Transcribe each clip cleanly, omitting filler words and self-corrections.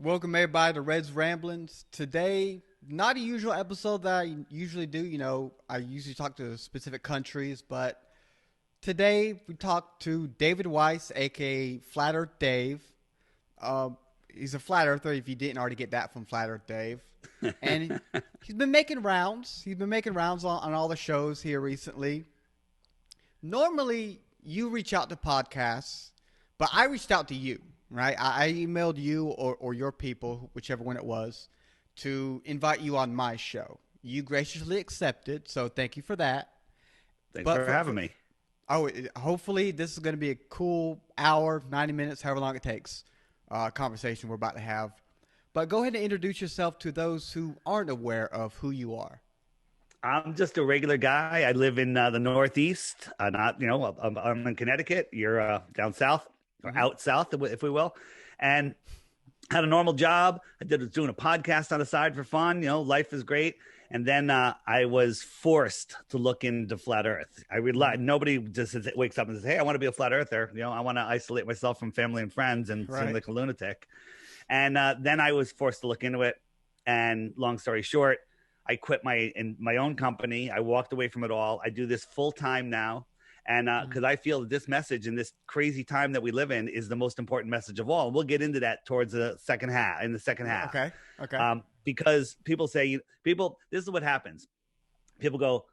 Welcome everybody to Red's Ramblings. Today, not a usual episode that I usually do. I usually talk to specific countries, but today we talked to David Weiss, aka Flat Earth Dave. He's a flat earther. If you didn't already get that from Flat Earth Dave, and he's been making rounds. He's been making rounds on all the shows here recently. Normally, you reach out to podcasts, but I reached out to you. Right, I emailed you or your people, whichever one it was, to invite you on my show. You graciously accepted, so thank you for that. Thanks for having me. Hopefully this is going to be a cool hour, 90 minutes, however long it takes, conversation we're about to have. But go ahead and introduce yourself to those who aren't aware of who you are. I'm just a regular guy. I live in the Northeast. I'm in Connecticut. You're down south. Or out south, if we will, and had a normal job. I was doing a podcast on the side for fun. Life is great. And then I was forced to look into flat Earth. Nobody just wakes up and says, "Hey, I want to be a flat earther." I want to isolate myself from family and friends and seem like a lunatic. And then I was forced to look into it. And long story short, I quit my own company. I walked away from it all. I do this full time now. And because I feel that this message in this crazy time that we live in is the most important message of all. We'll get into that towards the second half. Okay. Because people say, this is what happens. People go,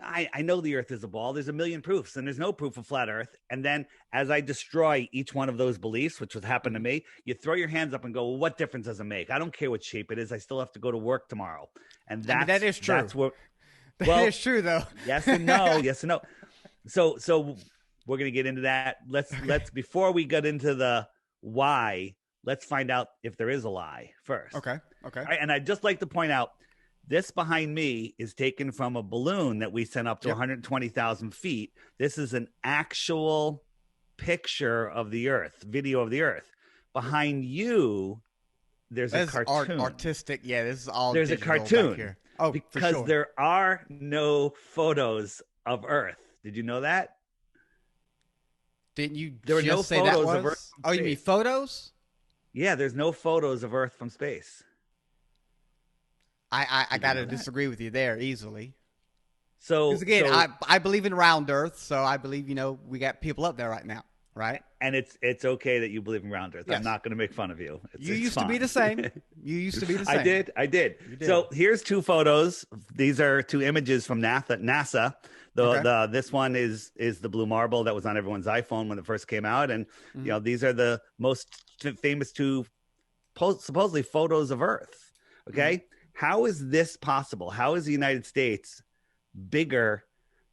I know the Earth is a ball. There's a million proofs, and there's no proof of flat Earth. And then as I destroy each one of those beliefs, which would happen to me, you throw your hands up and go, well, what difference does it make? I don't care what shape it is. I still have to go to work tomorrow. And that is true. That is true, though. Yes and no. Yes and no. So we're going to get into that. Let's before we get into the why, let's find out if there is a lie first. Okay. Right, and I'd just like to point out, this behind me is taken from a balloon that we sent up to 120,000 feet. This is an actual picture of the Earth, video of the Earth. Behind you, there's a cartoon. Artistic. Yeah, this is all There's a cartoon. Back here. Oh, because for sure. There are no photos of Earth. Did you know that? Didn't you There were just no say photos that of Earth from Oh, you space. mean photos? Yeah, there's no photos of Earth from space. I got to disagree with you there easily. So, because again, I believe in round Earth, so I believe we got people up there right now, right? And it's okay that you believe in round Earth. Yes. I'm not going to make fun of you. You used to be the same. You used to be the same. I did. So here's two photos. These are two images from NASA. This one is the blue marble that was on everyone's iPhone when it first came out, and these are the most famous two supposedly photos of Earth. Okay, how is this possible? How is the United States bigger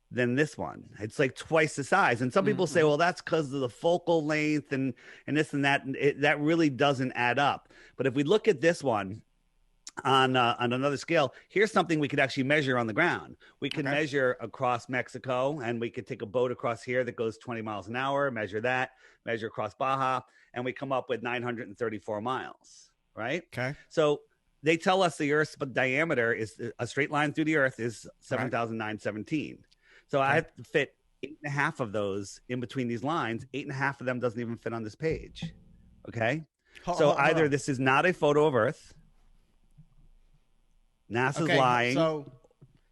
than this one? It's like twice the size. And some people say, well, that's because of the focal length and this and that. That really doesn't add up. But if we look at this one on another scale, here's something we could actually measure on the ground. We can measure across Mexico, and we could take a boat across here that goes 20 miles an hour, measure across Baja, and we come up with 934 miles, right? Okay. So they tell us the Earth's diameter is a straight line through the Earth is 7,917. So I have to fit 8.5 of those in between these lines. 8.5 of them doesn't even fit on this page. Okay. So either this is not a photo of Earth. NASA's lying.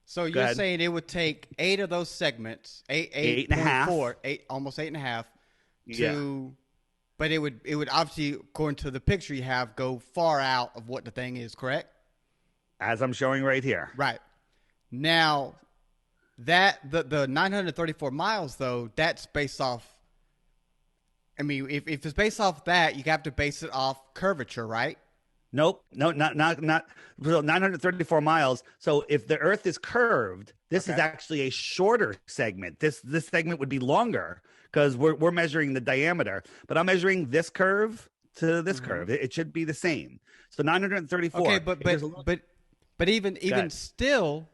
So you're saying it would take 8 of those segments, 8.5, almost 8.5 to, but it would obviously, according to the picture you have, go far out of what the thing is, correct? As I'm showing right here. Right. Now, that the 934 miles though, that's based off. I mean, if it's based off that, you have to base it off curvature, right? Nope. No, not 934 miles. So if the Earth is curved, this is actually a shorter segment. This segment would be longer because we're measuring the diameter, but I'm measuring this curve to this curve. It should be the same. So 934. Okay, but even still,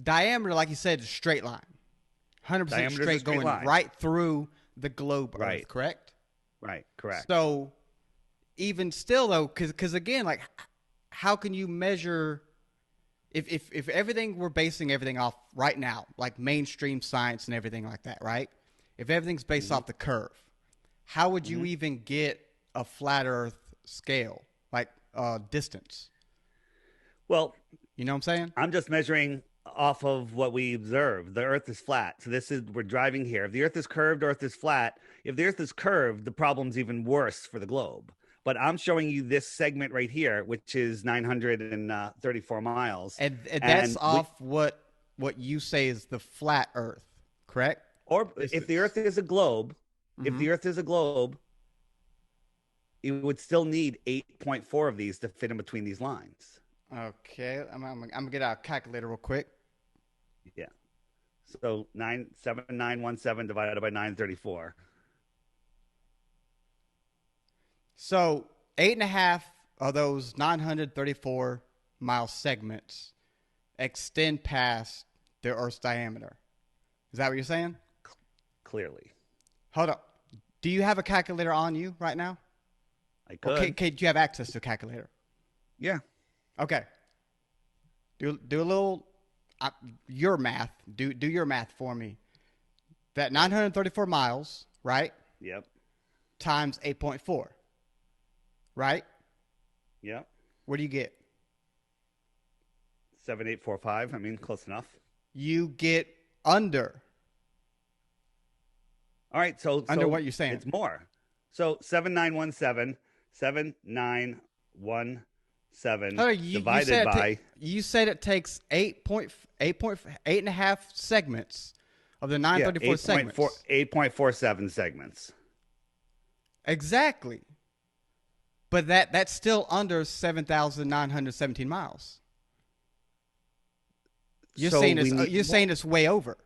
diameter, like you said, is a straight line, 100% straight, going right through the globe Earth, correct? Right, correct. So even still, though, because again, like, how can you measure if everything we're basing everything off right now, like mainstream science and everything like that, right? If everything's based off the curve, how would you even get a flat Earth scale? like distance. Well, you know what I'm saying? I'm just measuring off of what we observe. The Earth is flat. So we're driving here. If the Earth is curved, Earth is flat. If the Earth is curved, the problem's even worse for the globe. But I'm showing you this segment right here, which is 934 miles. And that's off what you say is the flat Earth, correct? Or if the Earth is a globe, if the Earth is a globe, it would still need 8.4 of these to fit in between these lines. Okay, I'm gonna get out a calculator real quick. Yeah. So 7917 divided by 934. So 8.5 of those 934 mile segments extend past the Earth's diameter. Is that what you're saying? Clearly. Hold up. Do you have a calculator on you right now? I could. Okay, do you have access to a calculator? Yeah. Okay. Do a little your math. Do your math for me. That 934 miles, right? Yep. Times 8.4. Right? Yep. What do you get? 7845. I mean, close enough. You get under. All right, so under what you're saying. It's more. So 7917 divided by. You said it takes 8.5 segments of the 934 segments. 8.47 segments. Exactly. But that's still under 7,917 miles. You're saying it's way over.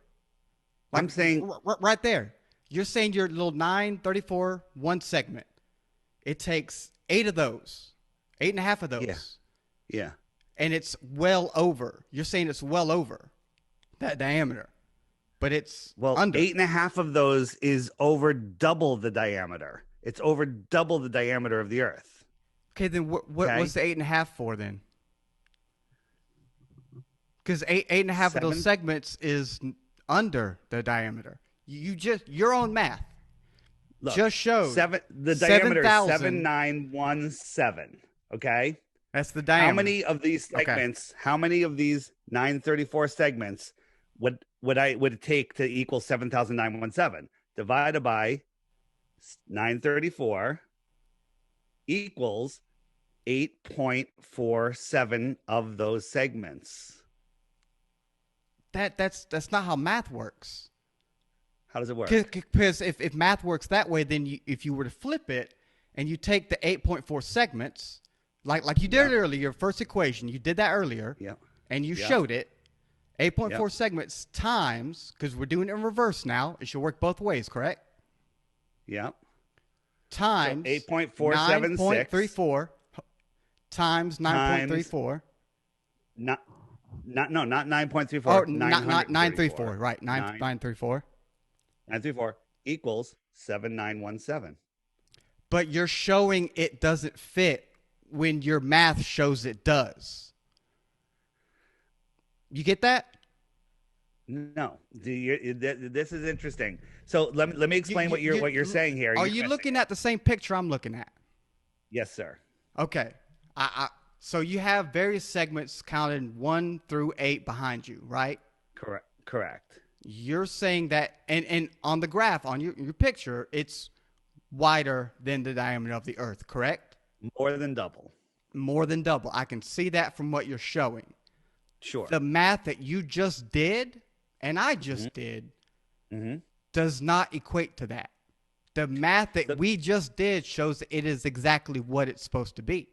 I'm saying right there. You're saying your little 934 one segment. It takes 8 of those, 8.5 of those. Yeah. And it's well over. You're saying it's well over that diameter, but it's under. 8.5 of those is over double the diameter. It's over double the diameter of the Earth. Okay, then what's the 8.5 for then? Because 8.5 of those segments is under the diameter. Your own math just showed the diameter is 7917. Okay, that's the diameter. How many of these segments? Okay. How many of these 934 segments would it take to equal 7,917 divided by 934 equals 8.47 of those segments? That's not how math works. How does it work? Because if math works that way, then if you were to flip it and you take the 8.4 segments, like you did earlier, your first equation, you did that earlier, and you showed it, 8.4 segments times, because we're doing it in reverse now, it should work both ways, correct? Yeah. Times 8.476 9.34 times 9.34. Not 9.34. Oh, not 934, right? 934. 934 equals 7917. But you're showing it doesn't fit when your math shows it does. You get that? No. This is interesting. So let me explain what you're saying here. Are you looking at the same picture I'm looking at? Yes, sir. Okay. So you have various segments counted 1 through 8 behind you, right? Correct. You're saying that, and on the graph, on your picture, it's wider than the diameter of the Earth, correct? More than double. More than double. I can see that from what you're showing. Sure. The math that you just did, and I just did, does not equate to that. The math that we just did shows that it is exactly what it's supposed to be.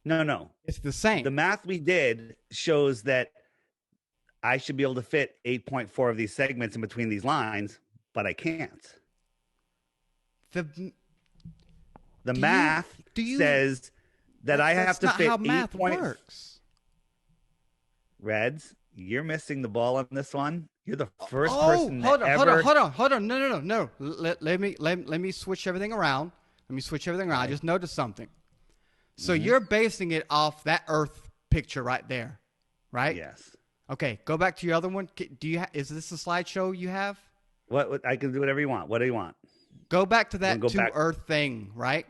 No. It's the same. The math we did shows that I should be able to fit 8.4 of these segments in between these lines, but I can't. The math says that I have to fit 8. That's not how math works. Reds, you're missing the ball on this one. You're the first person hold on. No. Let me switch everything around. I just noticed something. So you're basing it off that Earth picture right there, right? Yes. Okay, go back to your other one. Is this a slideshow you have? What I can do whatever you want. What do you want? Go back to that Earth thing, right?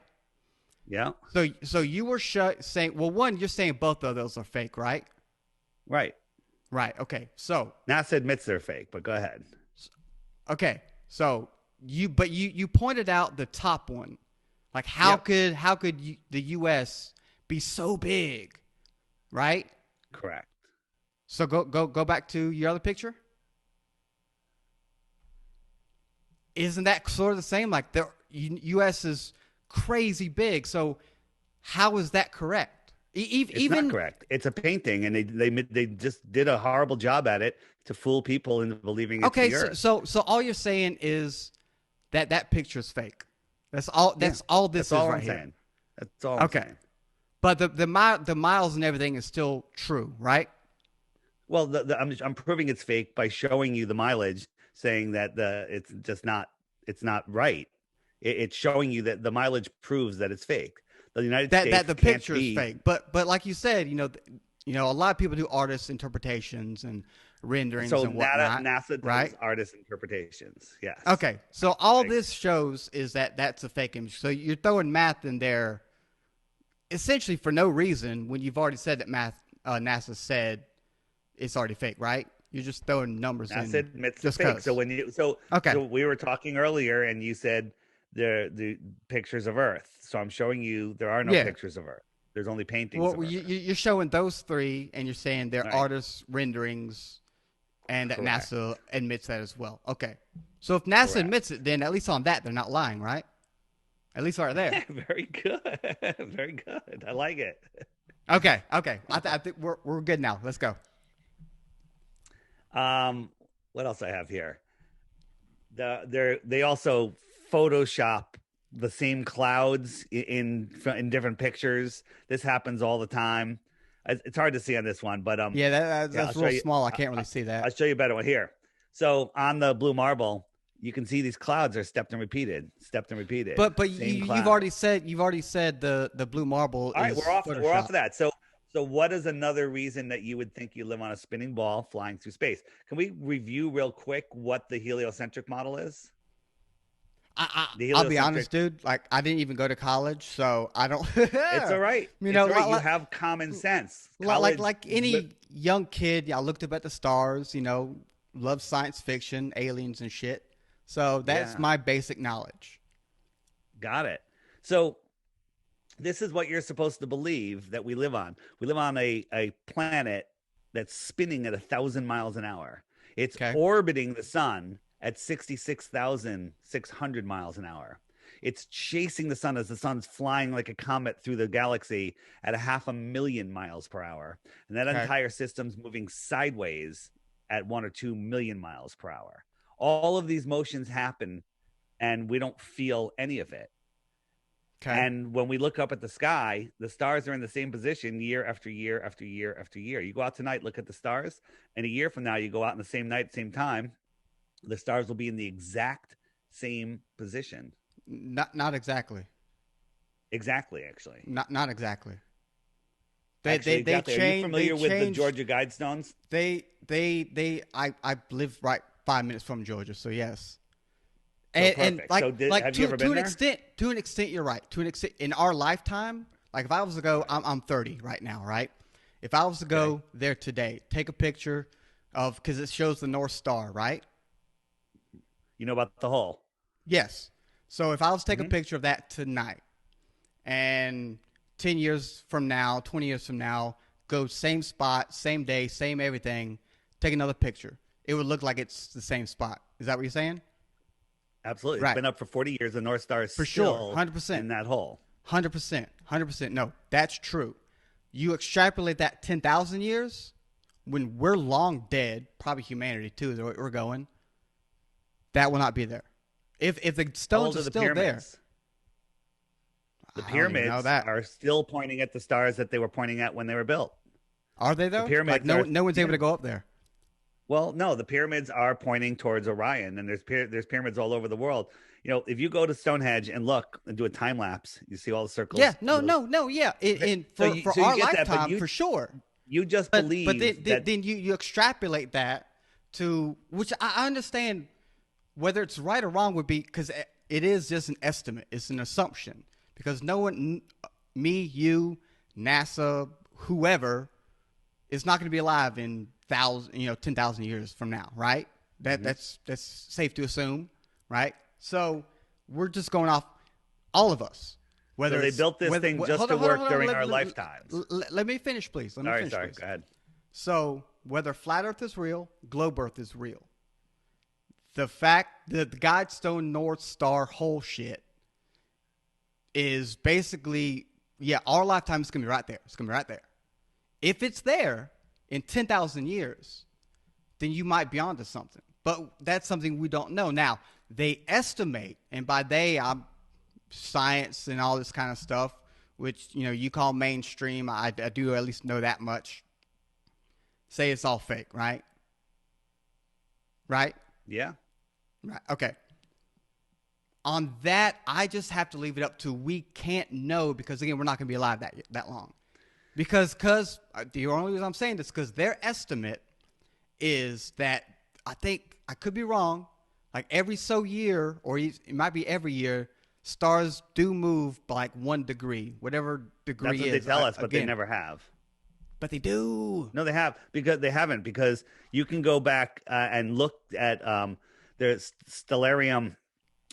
Yeah. So you were saying, well, one, you're saying both of those are fake, right? Right. Right. Okay. So NASA admits they're fake, but go ahead. okay. So you pointed out the top one. Like how could the U.S. be so big, right? Correct. So go back to your other picture. Isn't that sort of the same? Like the U.S. is crazy big. So how is that correct? It's not correct. It's a painting, and they just did a horrible job at it to fool people into believing it's the Earth. So all you're saying is that picture is fake. That's all. That's all this That's all is right I'm here. saying. That's all I'm saying. But the miles and everything is still true, right? Well, I'm proving it's fake by showing you the mileage, saying that it's not right. It's showing you that the mileage proves that it's fake. The United States That the picture is fake. But like you said, a lot of people do artist interpretations and renderings and whatnot. NASA does right? artist interpretations. Yes. Okay. So all this shows is that that's a fake image. So you're throwing math in there essentially for no reason when you've already said that NASA said it's already fake, right? You're just throwing numbers in. NASA admits it's fake. So we were talking earlier, and you said the pictures of Earth. So I'm showing you there are no pictures of Earth. There's only paintings. Well, you're showing those three, and you're saying they're artist renderings, and that NASA admits that as well. Okay. So if NASA admits it, then at least on that they're not lying, right? At least right there. Very good. Very good. I like it. Okay. I think we're good now. Let's go. What else I have here? They also Photoshop the same clouds in different pictures. This happens all the time. It's hard to see on this one, but that's real small. I can't really see that. I'll show you a better one here. So on the blue marble, you can see these clouds are stepped and repeated. But you've already said the blue marble. All right, we're off of that. So what is another reason that you would think you live on a spinning ball flying through space? Can we review real quick what the heliocentric model is? I'll be honest, dude. Like, I didn't even go to college, so I don't. It's all right. You have common sense. Like any young kid, I looked up at the stars. Love science fiction, aliens, and shit. So that's my basic knowledge. Got it. So this is what you're supposed to believe that we live on. We live on a planet that's spinning at 1,000 miles an hour. It's orbiting the sun at 66,600 miles an hour. It's chasing the sun as the sun's flying like a comet through the galaxy at 500,000 miles per hour. And that entire system's moving sideways at 1 or 2 million miles per hour. All of these motions happen and we don't feel any of it. Okay. And when we look up at the sky, the stars are in the same position year after year after year after year. You go out tonight, look at the stars, and a year from now, you go out in the same night, same time, the stars will be in the exact same position. Not exactly. Exactly, actually. Not exactly. They change. Are you familiar with the Georgia Guidestones? I live right 5 minutes from Georgia, so yes. And have you ever been there? To an extent, you're right. To an extent, in our lifetime, like if I was to go, I'm 30 right now, right? If I was to go there today, take a picture of, because it shows the North Star, right? You know about the hole? Yes. So if I was to take a picture of that tonight, and 10 years from now, 20 years from now, go same spot, same day, same everything, take another picture, it would look like it's the same spot. Is that what you're saying? Absolutely. Right. It's been up for 40 years. The North Star is for still 100% in that hole. 100%. No, that's true. You extrapolate that 10,000 years, when we're long dead, probably humanity too, is where we're going, that will not be there. If the stones are still there. The pyramids are still pointing at the stars that they were pointing at when they were built. Are they, though? The pyramids no one's able to go up there. Well, no, the pyramids are pointing towards Orion, and there's pyramids all over the world. If you go to Stonehenge and look and do a time lapse, you see all the circles. Yeah, no, yeah. For our lifetime, for sure. You just believe but then you extrapolate that to, which I understand whether it's right or wrong would be, because it is just an estimate. It's an assumption. because no one, me, you, NASA, whoever, is not going to be alive in 10,000 years from now, right? That's safe to assume, right? So we're just going off all of us. So they built this thing just to work during our lifetimes. Let me finish, please. Sorry, go ahead. So whether flat Earth is real, globe Earth is real. The fact that the Guidestone North Star whole shit is basically, our lifetime is going to be right there. It's going to be right there. If it's there in 10,000 years, then you might be onto something. But that's something we don't know. Now, they estimate, and by they, I'm science and all this kind of stuff, which, you call mainstream. I do at least know that much. Say it's all fake, right? Right? Yeah. Right. Okay. On that, I just have to leave it up to we can't know because, again, we're not going to be alive that long. Because the only reason I'm saying this is because their estimate is that, I think, I could be wrong, like every so year, or it might be every year, stars do move by like 1 degree, whatever degree is. That's what they tell us, but they never have. But they do. No, they have, because they haven't, because you can go back and look at there's Stellarium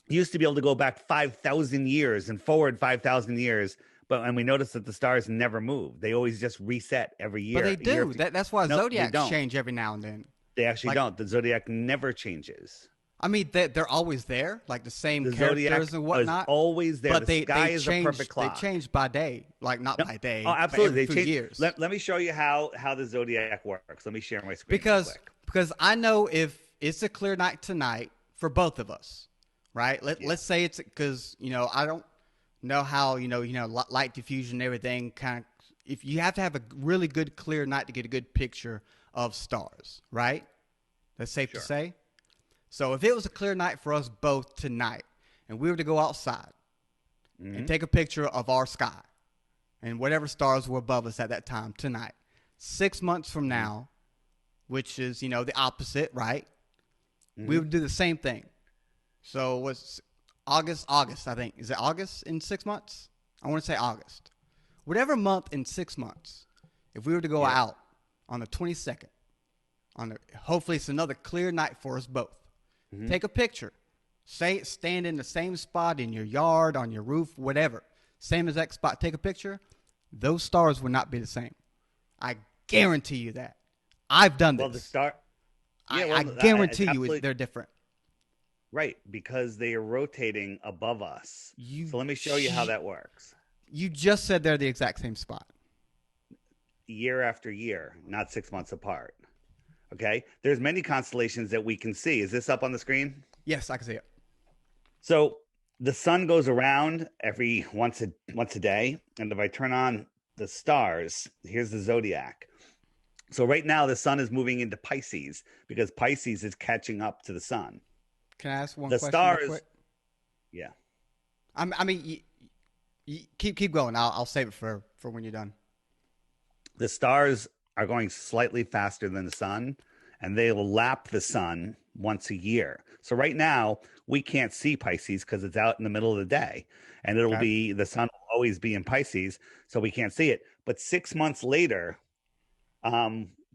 used to be able to go back 5,000 years and forward 5,000 years. And we noticed that the stars never move. They always just reset every year. But they do. That's why zodiacs change every now and then. They actually don't. The zodiac never changes. I mean, they're always there, like the same characters and whatnot. Is always there. But the sky is a perfect clock. They change by day, like not by day. Oh, absolutely. They change years. Let me show you how the zodiac works. Let me share my screen real quick. Because I know if it's a clear night tonight for both of us, right? Let's say it's because I don't know how light diffusion and everything kind of. If you have to have a really good clear night to get a good picture of stars, right? That's safe to say. So if it was a clear night for us both tonight, and we were to go outside and take a picture of our sky and whatever stars were above us at that time tonight, 6 months from now, which is, the opposite, right? We would do the same thing. So what's August, I think. Is it August in 6 months? I want to say August. Whatever month in 6 months, if we were to go out on the 22nd, hopefully it's another clear night for us both. Take a picture. Stand in the same spot in your yard, on your roof, whatever. Same exact spot. Take a picture. Those stars will not be the same. I guarantee you that. I've done this. Well, the star. I guarantee you they're different. Right, because they are rotating above us. So let me show you how that works. You just said they're the exact same spot. Year after year, not 6 months apart. Okay, there's many constellations that we can see. Is this up on the screen? Yes, I can see it. So the sun goes around every once a day, and if I turn on the stars, here's the zodiac. So right now the sun is moving into Pisces because Pisces is catching up to the sun. Can I ask one question? The stars, real quick? Yeah. I mean, you keep going. I'll save it for when you're done. The stars are going slightly faster than the sun, and they will lap the sun once a year. So right now we can't see Pisces because it's out in the middle of the day, and it'll be, the sun will always be in Pisces, so we can't see it. But 6 months later,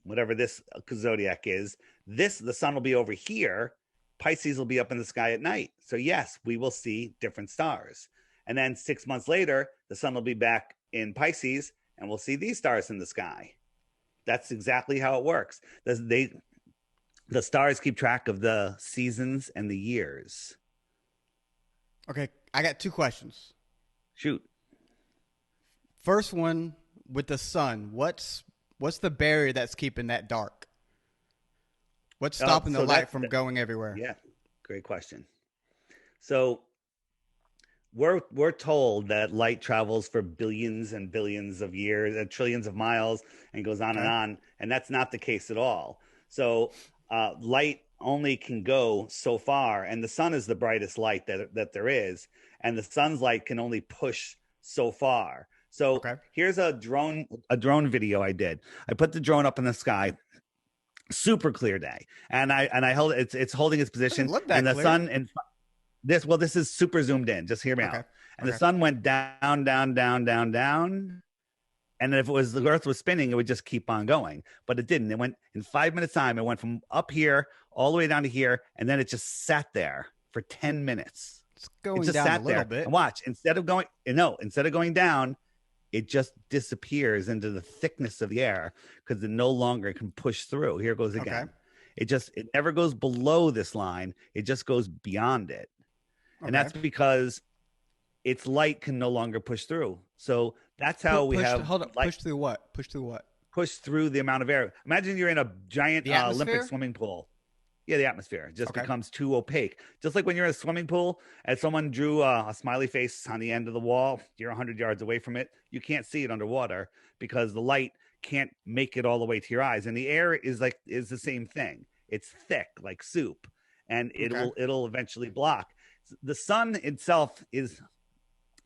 whatever this zodiac is, the sun will be over here. Pisces will be up in the sky at night. So yes, we will see different stars. And then 6 months later, the sun will be back in Pisces, and we'll see these stars in the sky. That's exactly how it works. The stars keep track of the seasons and the years. Okay, I got 2 questions. Shoot. First one, with the sun, what's the barrier that's keeping that dark? What's stopping the light from going everywhere? Yeah, great question. So we're told that light travels for billions and billions of years, trillions of miles, and goes on and on. And that's not the case at all. So light only can go so far, and the sun is the brightest light that there is. And the sun's light can only push so far. So here's a drone video I did. I put the drone up in the sky, super clear day, and I held it's holding its position, and the sun and this is super zoomed in. Just hear me out. And the sun went down, down, down, down, down. And if it was the Earth was spinning, it would just keep on going. But it didn't. It went in 5 minutes time. It went from up here all the way down to here, and then it just sat there for 10 minutes. It's going it just down sat a little there bit. And watch, instead of going down, it just disappears into the thickness of the air because it no longer can push through. Here it goes again. It never goes below this line. It just goes beyond it. And that's because its light can no longer push through. So that's how we have. Hold up. Push through what? Push through what? Push through the amount of air. Imagine you're in a giant Olympic swimming pool. Yeah, the atmosphere just becomes too opaque. Just like when you're in a swimming pool and someone drew a smiley face on the end of the wall, you're 100 yards away from it. You can't see it underwater because the light can't make it all the way to your eyes. And the air is the same thing. It's thick like soup, and it'll eventually block. The sun itself is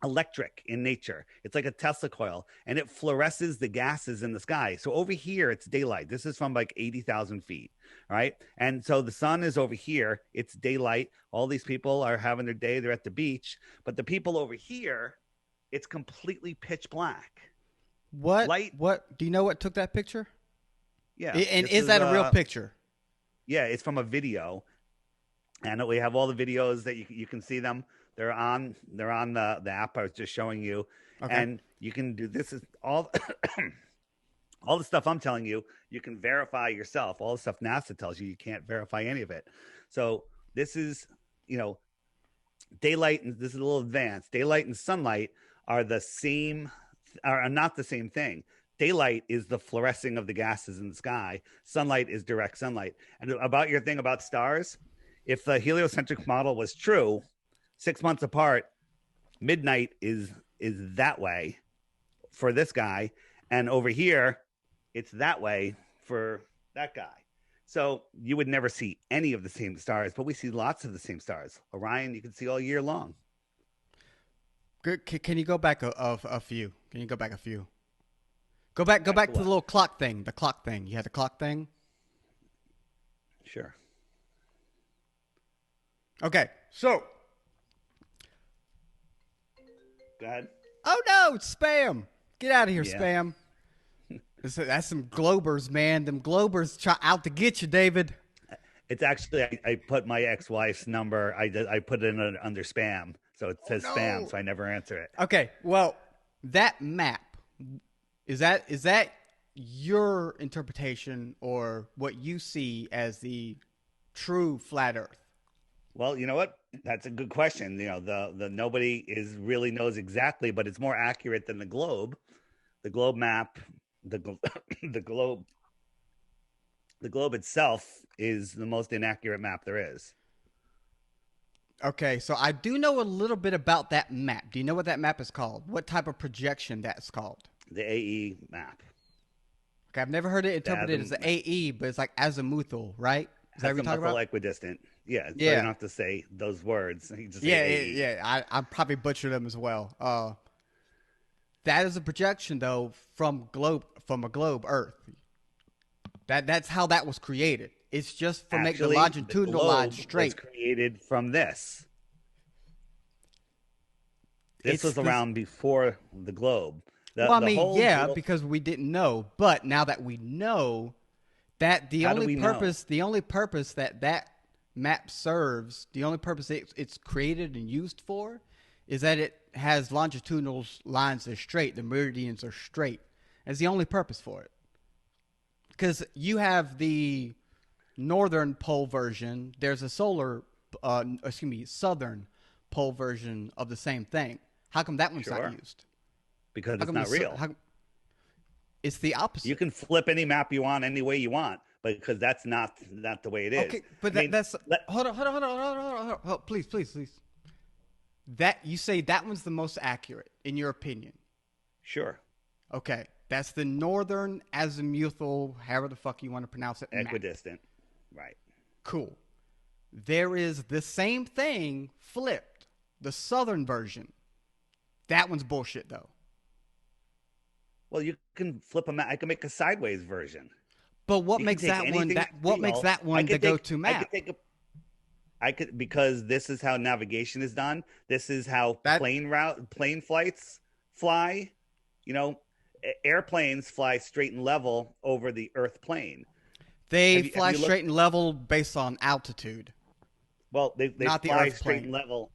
electric in nature. It's like a Tesla coil, and it fluoresces the gases in the sky. So over here, it's daylight. This is from like 80,000 feet, right? And so the sun is over here. It's daylight. All these people are having their day. They're at the beach. But the people over here, it's completely pitch black. What do you know what took that picture? Yeah. And is that a real picture? Yeah, it's from a video. And we have all the videos that you can see them. They're on the app I was just showing you. Okay. And you can do this is all all the stuff I'm telling you, you can verify yourself. All the stuff NASA tells you can't verify any of it. So this is, daylight, and this is a little advanced. Daylight and sunlight are not the same thing. Daylight is the fluorescing of the gases in the sky. Sunlight is direct sunlight. And about your thing about stars, if the heliocentric model was true, 6 months apart, midnight is that way for this guy, and over here, it's that way for that guy. So you would never see any of the same stars, but we see lots of the same stars. Orion, you can see all year long. Good. Can you go back a few? Can you go back a few? Go back to the little clock thing. The clock thing. You had the clock thing? Sure. Okay, so. Go ahead. Oh, no, it's spam. Get out of here, spam. That's some Globers, man. Them Globers try out to get you, David. It's actually, I put my ex-wife's number, I put it under spam. So it says spam, so I never answer it. Okay, well, that map, is that your interpretation or what you see as the true flat Earth? Well, you know what? That's a good question. The nobody really knows exactly, but it's more accurate than the globe. The globe map, the globe itself is the most inaccurate map there is. Okay, so I do know a little bit about that map. Do you know what that map is called? What type of projection that's called? The AE map. Okay, I've never heard it interpreted as the AE, but it's like azimuthal, right? Is that what you're talking about? Equidistant. Yeah, so you don't have to say those words. You just say yeah. I probably butchered them as well. That is a projection, though, from a globe Earth. That's how that was created. It's just for make the longitudinal line straight. Was created from this. This was around before the globe. Because we didn't know. But now that we know, that the only purpose that map serves, the only purpose it's created and used for, is that it has longitudinal lines that are straight. The meridians are straight. That's the only purpose for it. Because you have the northern pole version. There's a southern pole version of the same thing. How come that one's not used? Because it's not real. It's the opposite. You can flip any map you want any way you want, but because that's not the way it is. Okay, but hold on. Please. That you say that one's the most accurate in your opinion? Sure. Okay, that's the northern azimuthal, however the fuck you want to pronounce it. Equidistant, right? Cool. There is the same thing flipped, the southern version. That one's bullshit, though. Well, you can flip a map. I can make a sideways version. But what makes that one? What makes that one the go-to map? I could, because this is how navigation is done. This is how That plane flights fly. You know, airplanes fly straight and level over the Earth plane. they Have fly you looked? straight and level based on altitude, Well, they not the fly Earth straight plane. and level.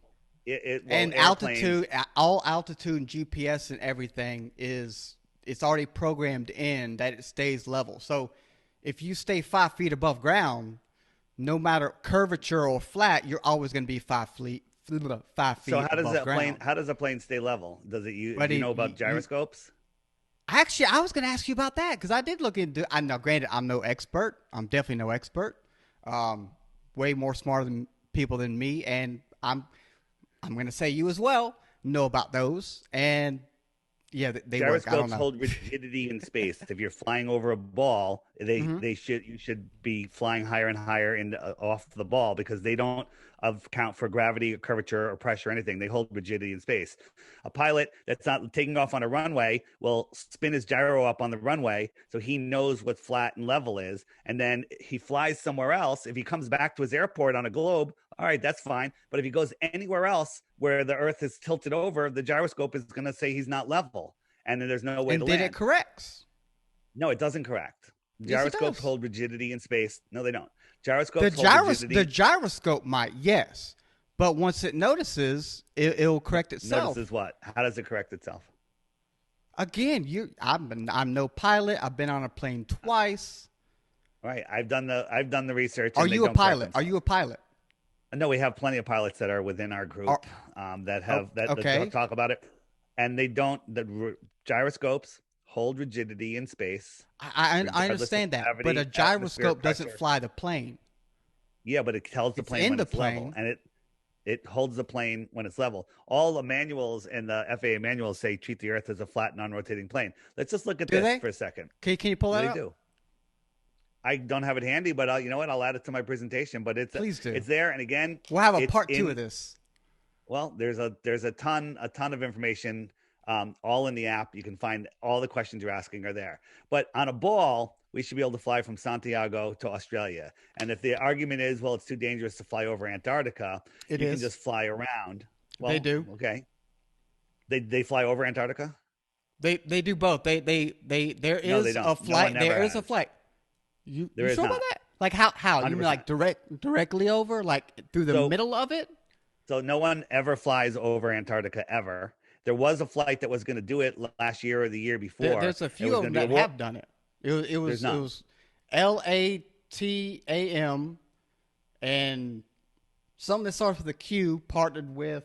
Well, And airplanes. altitude, all altitude and GPS and everything it's already programmed in that it stays level. So if you stay 5 feet above ground, no matter curvature or flat, you're always going to be 5 feet, 5 feet So above ground. how does a plane stay level? But Do you know about gyroscopes? actually, I was going to ask you about that because I did look into. I know, granted, I'm no expert. I'm definitely no expert. Um, Way more smarter than people than me, and I'm going to say you as well know about those. And yeah, they work. I don't Gyroscopes know. hold rigidity in space. If you're flying over a ball, Hmm. they should you should be flying higher and higher in off the ball because they don't account for gravity or curvature or pressure or anything. They hold rigidity in space. A pilot that's not taking off on a runway will spin his gyro up on the runway so he knows what flat and level is, and then he flies somewhere else. If he comes back to his airport on a globe, all right, that's fine. But if he goes anywhere else where the Earth is tilted over, the gyroscope is going to say he's not level, and then there's no way And to then it land. corrects. No, it doesn't correct. Yes, it Gyroscopes does. hold rigidity in space. No, they don't. Gyroscopes hold The rigidity. gyroscope might, yes, but once it notices, it'll correct itself. Notices what? How does it correct itself? Again, I'm no pilot. I've been on a plane twice. All right, I've done the research, Are and they you a don't correct pilot? Are themselves. you a pilot? No, we have plenty of pilots that are within our Are, group that oh, have that okay. talk about it, and they don't. Gyroscopes hold rigidity in space, I regardless of understand that, but a gravity, atmospheric gyroscope doesn't pressure. fly the plane. Yeah, but it tells the It's plane in when the it's level, plane. and it holds the plane when it's level. All the manuals and the FAA manuals say treat the Earth as a flat, non-rotating plane. Let's just look at Do this they? for a second. Can you pull that They up? do. I don't have it handy, but you know what? I'll add it to my presentation. But Please do. it's there, and again, We'll have a it's part two in. of this. Well, there's a ton of information, all in the app. You can find all the questions you're asking are there. But on a ball, we should be able to fly from Santiago to Australia. And if the argument is, well, it's too dangerous to fly over Antarctica, It you can is. just fly around. They Well, do. okay, they fly over Antarctica? They do both. There No, they is don't. a No one flight. never There is a has. flight. There You is sure about not. that? Like how? You mean 100%. like directly over, like through the So middle of it? So no one ever flies over Antarctica ever. There was a flight that was going to do it last year or the year before. There's a It few was of them going to be that a war. have done it. It There's was none. LATAM and something that starts with a Q partnered with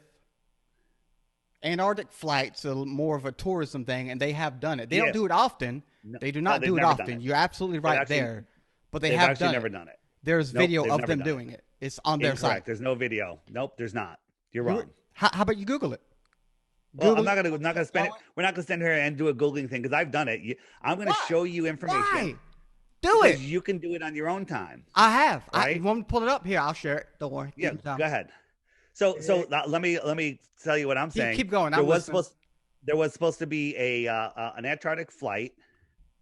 Antarctic flights, so more of a tourism thing, and they have done it. They don't Yeah. do it often. No, They do no, not they've do it never done often. it. You're absolutely They've right actually, there, but they they've have actually done never it. done it. There's Nope, video they've of never them done doing it. it. It's on their site. Incorrect. There's no video. Nope, there's not. You're You, wrong. how about you Google it? Well, I'm Google it. not gonna spend it. We're not gonna stand here and do a googling thing because I've done it. I'm gonna Why? show you Why? information Do because it. you can do it on your own time, I have. You right? want me to pull it up here? I'll share it. Don't worry. Yeah, Give me time. go ahead. Let me tell you what I'm saying. Keep going. There I'm was listening. supposed there was supposed to be an Antarctic flight.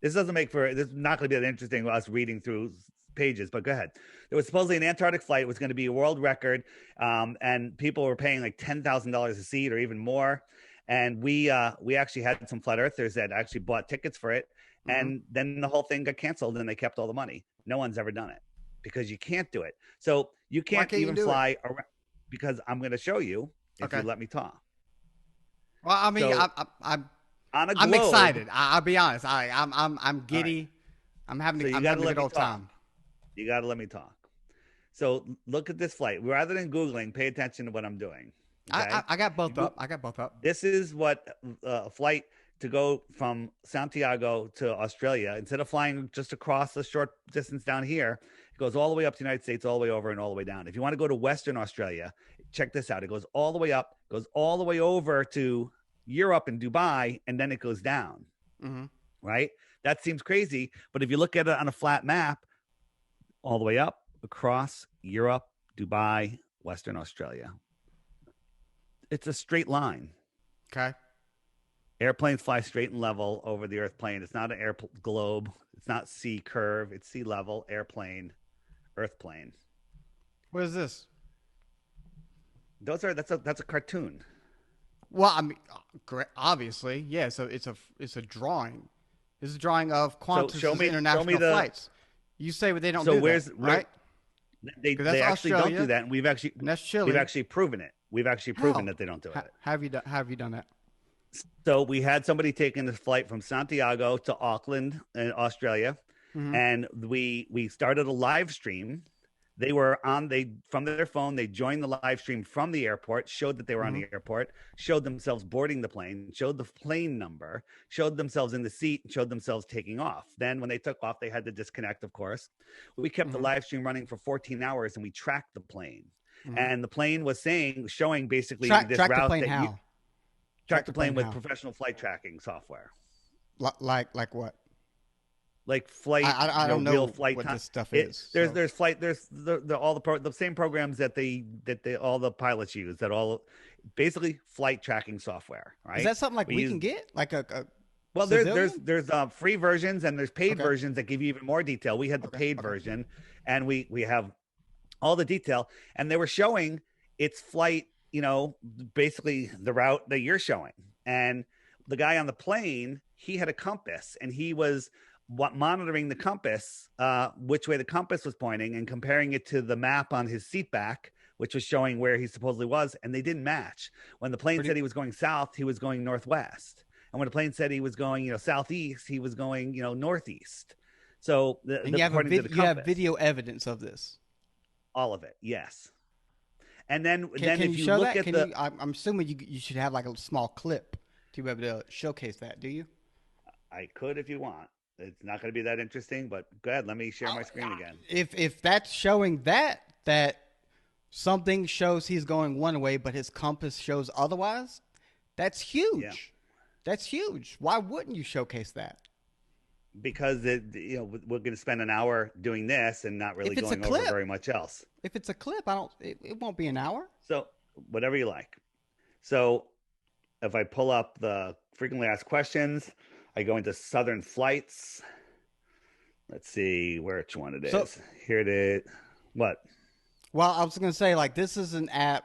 This doesn't make for this is not going to be that interesting us reading through pages, but go ahead. There was supposedly an Antarctic flight. It was going to be a world record, and people were paying like $10,000 a seat or even more. And we actually had some flat earthers that actually bought tickets for it, and then the whole thing got canceled, and they kept all the money. No one's ever done it because you can't do it. So you can't can't you even do it? fly around because I'm going to show you if Okay. you let me talk. Well, I mean, So on a I'm globe, excited. I'll be honest. I'm giddy. I'm having So you I'm got to having a let good me old talk. time. You got to let me talk. So look at this flight. Rather than Googling, pay attention to what I'm doing. Okay? I got both up. I got both up. This is what a flight to go from Santiago to Australia, instead of flying just across the short distance down here, it goes all the way up to the United States, all the way over and all the way down. If you want to go to Western Australia, check this out. It goes all the way up, goes all the way over to Europe and Dubai, and then it goes down. Mm-hmm. Right? That seems crazy. But if you look at it on a flat map, all the way up, across Europe, Dubai, Western Australia, it's a straight line. Okay. Airplanes fly straight and level over the Earth plane. It's not an air globe. It's not sea curve. It's sea level, airplane, Earth plane. What is this? That's a cartoon. Well, I mean, obviously, yeah. So it's a drawing. It's a drawing of So Qantas's show me international the. flights. You say they don't So do that, where's where right? they Because that's they actually don't do Australia that, and and that's we've Chile. actually proven it. We've actually proven How? that they don't do it. Have you done? Have you done that? So we had somebody taking a flight from Santiago to Auckland in Australia, Hmm. and we started a live stream. They were on they from their phone. They joined the live stream from the airport, showed that they were on Hmm. the airport, showed themselves boarding the plane, showed the plane number, showed themselves in the seat, and showed themselves taking off. Then when they took off, they had to disconnect, of course. We kept the Hmm. live stream running for 14 hours, and we tracked the plane. Hmm. And the plane was showing basically this Track the route plane that you how? track Track the the plane plane with how? professional flight tracking software. Like what? Like flight, I don't real know flight what time. this stuff is. So There's flight there's all the same programs that they all the pilots use that all basically flight tracking software, is right? that something like We we use can get like a well civilian? there's free versions and there's paid Okay. versions that give you even more detail. We had the Okay. paid Okay. version, and we have all the detail, and they were showing its flight, basically the route that you're showing. And the guy on the plane, he had a compass, and he was monitoring the compass, which way the compass was pointing, and comparing it to the map on his seat back, which was showing where he supposedly was, and they didn't match. When the plane Pretty. said he was going south, he was going northwest, and when the plane said he was going, southeast, he was going, northeast. So And you have according to the you have compass, video evidence of this. all of it, yes. And then Can if you you show look that? at Can the, you? I'm assuming you should have like a small clip to be able to showcase that. Do you? I could if you want. It's not going to be that interesting, but go ahead. Let me share my screen again. If that's showing that something shows he's going one way, but his compass shows otherwise, that's Yeah, huge. That's huge. Why wouldn't you showcase that? because we're going to spend an hour doing this and not really If it's a going over clip, very much else. if it's a clip, I don't. It won't be an hour. So whatever you like. So if I pull up the frequently asked questions, I go into Southern flights. Let's see which one it is. So, Here it is. What? well, I was gonna say like this is an app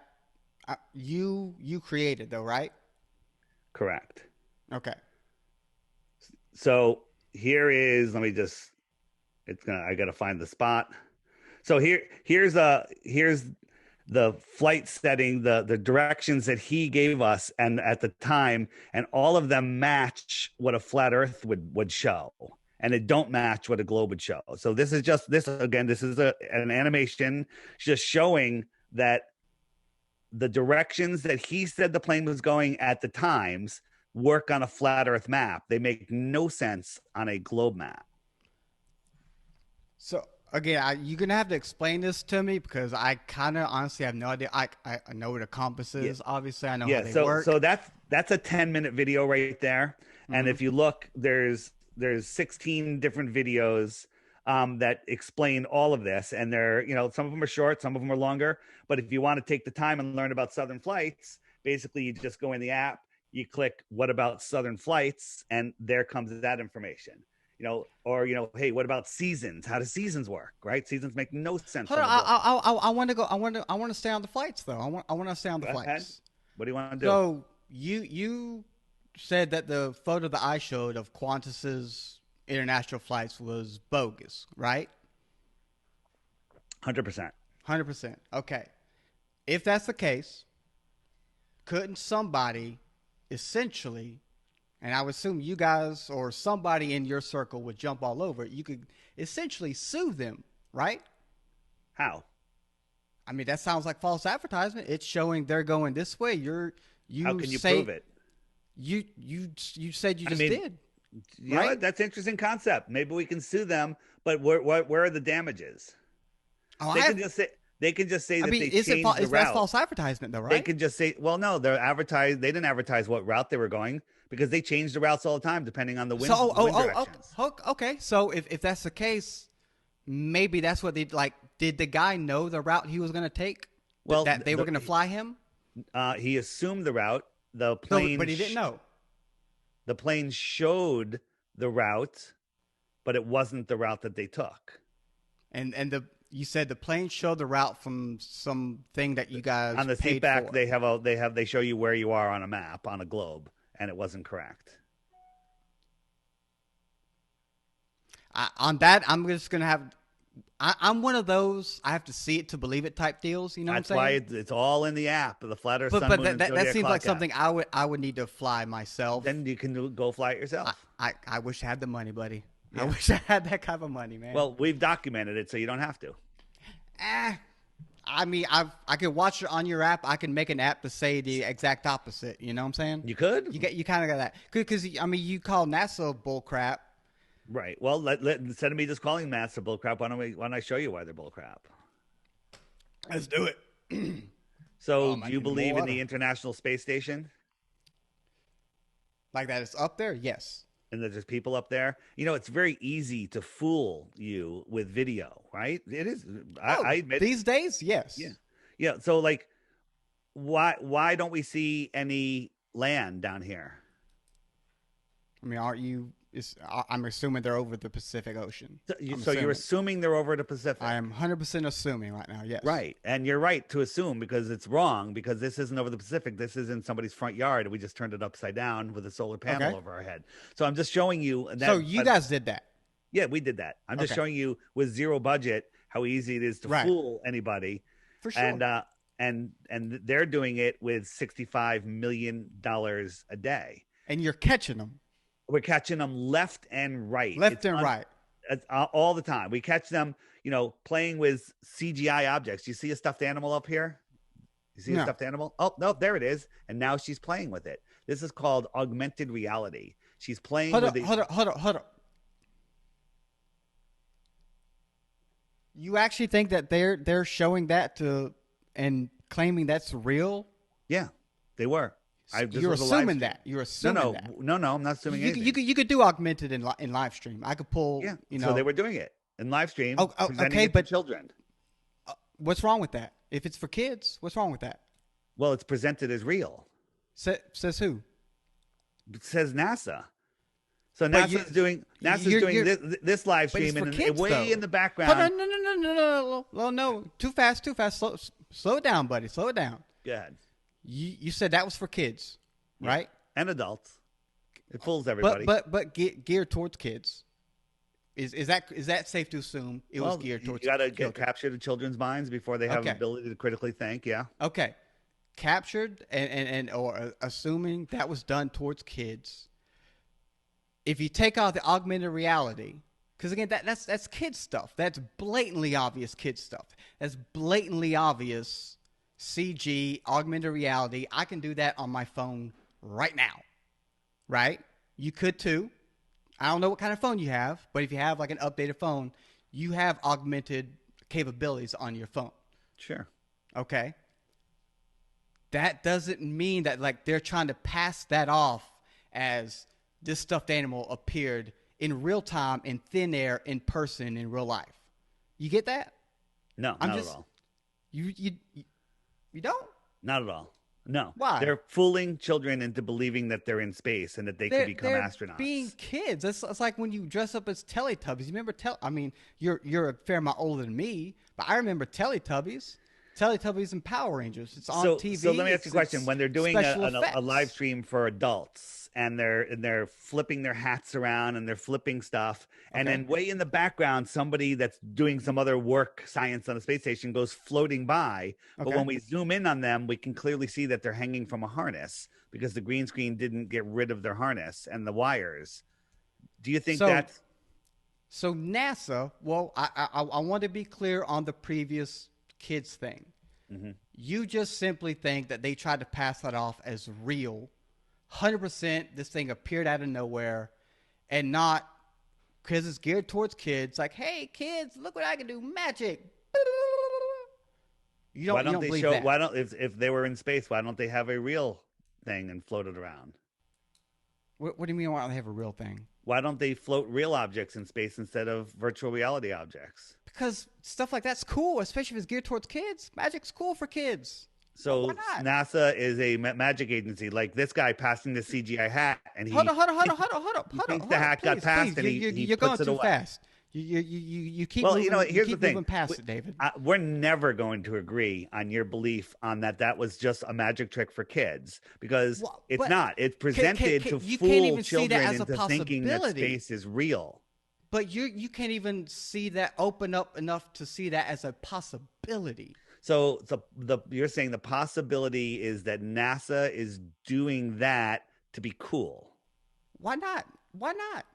you created though, right? Correct. Okay. So here is. Let me just. I got to find the spot. So here's the flight setting, the directions that he gave us, and at the time, and all of them match what a flat Earth would show, and it don't match what a globe would show. So this is just this again. This is an animation just showing that the directions that he said the plane was going at the times work on a flat Earth map. They make no sense on a globe map. So again, you're gonna have to explain this to me because I kind of honestly have no idea. I know what a compass Yeah. is. Obviously, I know how Yeah, they so work. that's a 10-minute video right there. And Mhm. if you look, there's 16 different videos that explain all of this, and they're, some of them are short, some of them are longer. But if you want to take the time and learn about Southern flights, basically you just go in the app, you click what about Southern flights, and there comes that information. Or hey, what about seasons? How do seasons work? Right? Seasons make no sense Hold on on, the globe. I want to go. I want to stay on the flights though. I want to stay on the Go ahead. flights. What do you want to do? So you said that the photo that I showed of Qantas's international flights was bogus, right? 100%. 100%. Okay. If that's the case, couldn't somebody essentially, and I would assume you guys or somebody in your circle would jump all over it, you could essentially sue them, right? How? I mean, that sounds like false advertisement. It's showing they're going this way. How can you prove it? You said you just mean, did. You know Right? what? That's an interesting concept. Maybe we can sue them, but where are the damages? Oh, They can just say I that mean, they is it changed the that's route. false advertisement though, right? They could just say, well, no, they didn't advertise what route they were going because they change the routes all the time depending on the wind, wind directions. Okay. So if that's the case, maybe that's what they like. Did the guy know the route he was going to take? Well, that they were going to fly him. He assumed the route. The No, plane, but he didn't know. The plane showed the route, but it wasn't the route that they took. And You said the plane showed the route from something that you guys on the paid seat back. for. They show you where you are on a map on a globe, and it wasn't correct. On that, I'm just gonna have. I'm one of those I have to see it to believe it type deals. You know That's what I'm saying? why it's all in the app. The Flat Earth, Sun, But Moon, and that Zodiac seems Clock like something app. I would need to fly myself. Then you can go fly it yourself. I wish I had the money, buddy. Yeah. I wish I had that kind of money, man. Well, we've documented it, so you don't have to. I mean, I could watch it on your app. I can make an app to say the exact opposite. You know what I'm saying? You could. You kind of got that because I mean, you call NASA bull crap. Right. Well, instead of me just calling NASA bullcrap, why don't I show you why they're bullcrap? Let's do it. So, do you believe in the International Space Station? Like that it's up there? Yes. And that there's people up there? You know, it's very easy to fool you with video, right? It is. I admit. These days, yes. Yeah. Yeah. So, like, why don't we see any land down here? I mean, aren't you? I'm assuming they're over the Pacific Ocean. So you're assuming they're over the Pacific. I am 100% assuming right now, yes. Right. And you're right to assume because it's wrong because this isn't over the Pacific. This is in somebody's front yard. And we just turned it upside down with a solar panel over our head. So I'm just showing you. That, so you guys did that? Yeah, we did that. I'm just showing you with zero budget how easy it is to fool anybody. For sure. And they're doing it with $65 million a day. And you're catching them. We're catching them left and right. Right. All the time. We catch them, playing with CGI objects. You see a stuffed animal up here? You see a stuffed animal? Oh, no, there it is. And now she's playing with it. This is called augmented reality. She's playing with it. Hold up. You actually think that they're showing that and claiming that's real? Yeah, they were. You're assuming that. You're assuming that. No, I'm not assuming anything. You could do augmented in live stream. I could pull. Yeah. So they were doing it in live stream. Presenting it to children. What's wrong with that? If it's for kids, what's wrong with that? Well, it's presented as real. Says who? It says NASA. So NASA's doing this live stream and way in the background. No. Too fast. Slow it down, buddy. Slow it down. Go ahead. You said that was for kids, right? And adults. It fools everybody. But geared towards kids. Is that safe to assume it was geared towards? You got to capture the children's minds before they have the ability to critically think. Yeah. Okay. Captured or assuming that was done towards kids. If you take out the augmented reality, because again that's kid stuff. That's blatantly obvious kid stuff. That's blatantly obvious. CG, augmented reality. I can do that on my phone right now, right? You could too. I don't know what kind of phone you have, but if you have like an updated phone, you have augmented capabilities on your phone. Sure. Okay. That doesn't mean that like they're trying to pass that off as this stuffed animal appeared in real time, in thin air, in person, in real life. You get that? No, not at all. You don't? Not at all. No. Why? They're fooling children into believing that they're in space and that they could become astronauts. Being kids. It's like when you dress up as Teletubbies. You remember I mean, you're a fair amount older than me, but I remember Teletubbies. Teletubbies and Power Rangers. It's on TV. So let me ask you a question. When they're doing a live stream for adults and they're flipping their hats around and they're flipping stuff, and then way in the background, somebody that's doing some other work, science on the space station goes floating by. But when we zoom in on them, we can clearly see that they're hanging from a harness because the green screen didn't get rid of their harness and the wires. Do you think that's... So NASA, well, I want to be clear on the previous kids thing. Mm-hmm. You just simply think that they tried to pass that off as real. 100% this thing appeared out of nowhere and not because it's geared towards kids. Like, hey, kids, look what I can do. Magic. You don't believe that. Why don't, if they were in space, why don't they have a real thing and float it around? What do you mean why don't they have a real thing? Why don't they float real objects in space instead of virtual reality objects? Because stuff like that's cool, especially if it's geared towards kids. Magic's cool for kids. So NASA is a magic agency. Like this guy passing the CGI hat, and he hold on. the hat got passed, and he you're going puts it too away. fast. You keep well, moving, here's keep the thing. moving past it, David. We're never going to agree on your belief on that was just a magic trick for kids, because Well, it's but not. It's presented to you can't fool even see that children as a into thinking that possibility. space is real. But you can't even see that, open up enough to see that as a possibility. So you're saying the possibility is that NASA is doing that to be cool. Why not? Why not?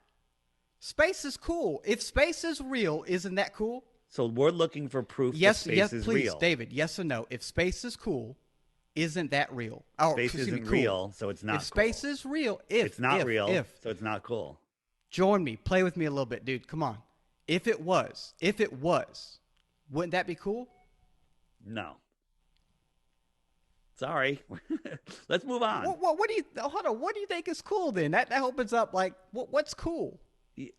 Space is cool. If space is real, isn't that cool? So we're looking for proof that space is please, real. David, yes or no? If space is cool, isn't that real? Space isn't real, so it's not If space cool. is real, it's not real, so it's not cool. Join me. Play with me a little bit, dude. Come on. If it was, wouldn't that be cool? No. Sorry. Let's move on. What do you hold on? What do you think is cool then? That opens up like what's cool?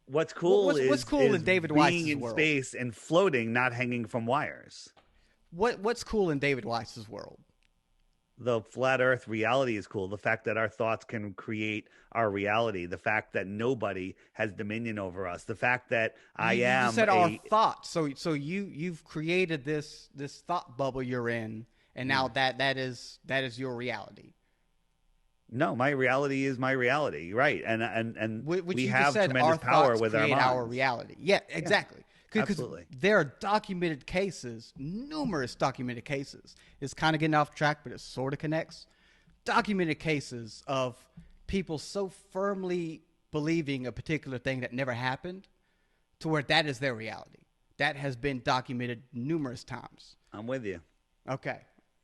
What's cool what's cool in David Weiss's being in world? space and floating, not hanging from wires. What's cool in David Weiss's world? The flat Earth reality is cool. The fact that our thoughts can create our reality. The fact that nobody has dominion over us. The fact that you just said our thoughts. So you've created this thought bubble you're in, and now that is your reality. No, my reality is my reality, right? And Which we you have said, tremendous power with our minds. Our reality. Yeah, exactly. Because there are documented cases, numerous documented cases. It's kind of getting off track, but it sort of connects. Documented cases of people so firmly believing a particular thing that never happened to where that is their reality. That has been documented numerous times. I'm with you. Okay.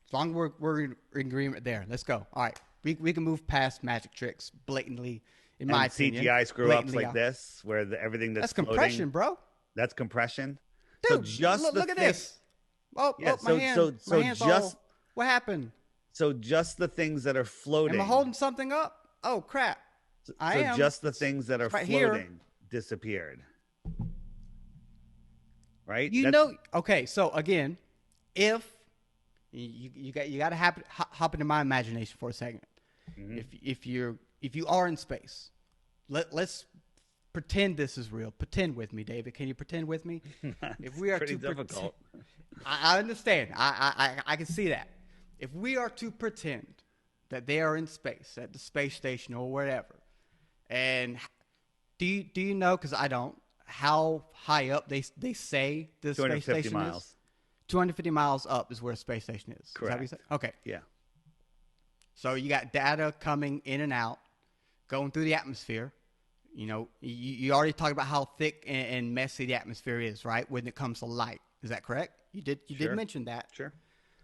As long as we're in agreement there. Let's go. All right. We can move past magic tricks blatantly, in my opinion. CGI screw-ups like this, where everything that's compression, floating, bro. That's compression. Dude, so just look at this. Oh, yeah, my hand. My hand's all, what happened? So just the things that are floating. Am I holding something up? Oh, crap. I am. Just the things that are floating here. Disappeared. Right? Okay, so again, if you got to hop into my imagination for a second. Mm-hmm. If you are in space, let's pretend this is real. Pretend with me, David. Can you pretend with me? If we are pretty difficult. I understand. I can see that. If we are to pretend that they are in space at the space station or whatever, and do you know? Because I don't. How high up they say the space station miles. Is? 250 miles up is where a space station is. Correct. Is that what you said? Okay. Yeah. So you got data coming in and out, going through the atmosphere. You already talked about how thick and messy the atmosphere is, right? When it comes to light. Is that correct? You did mention that. Sure.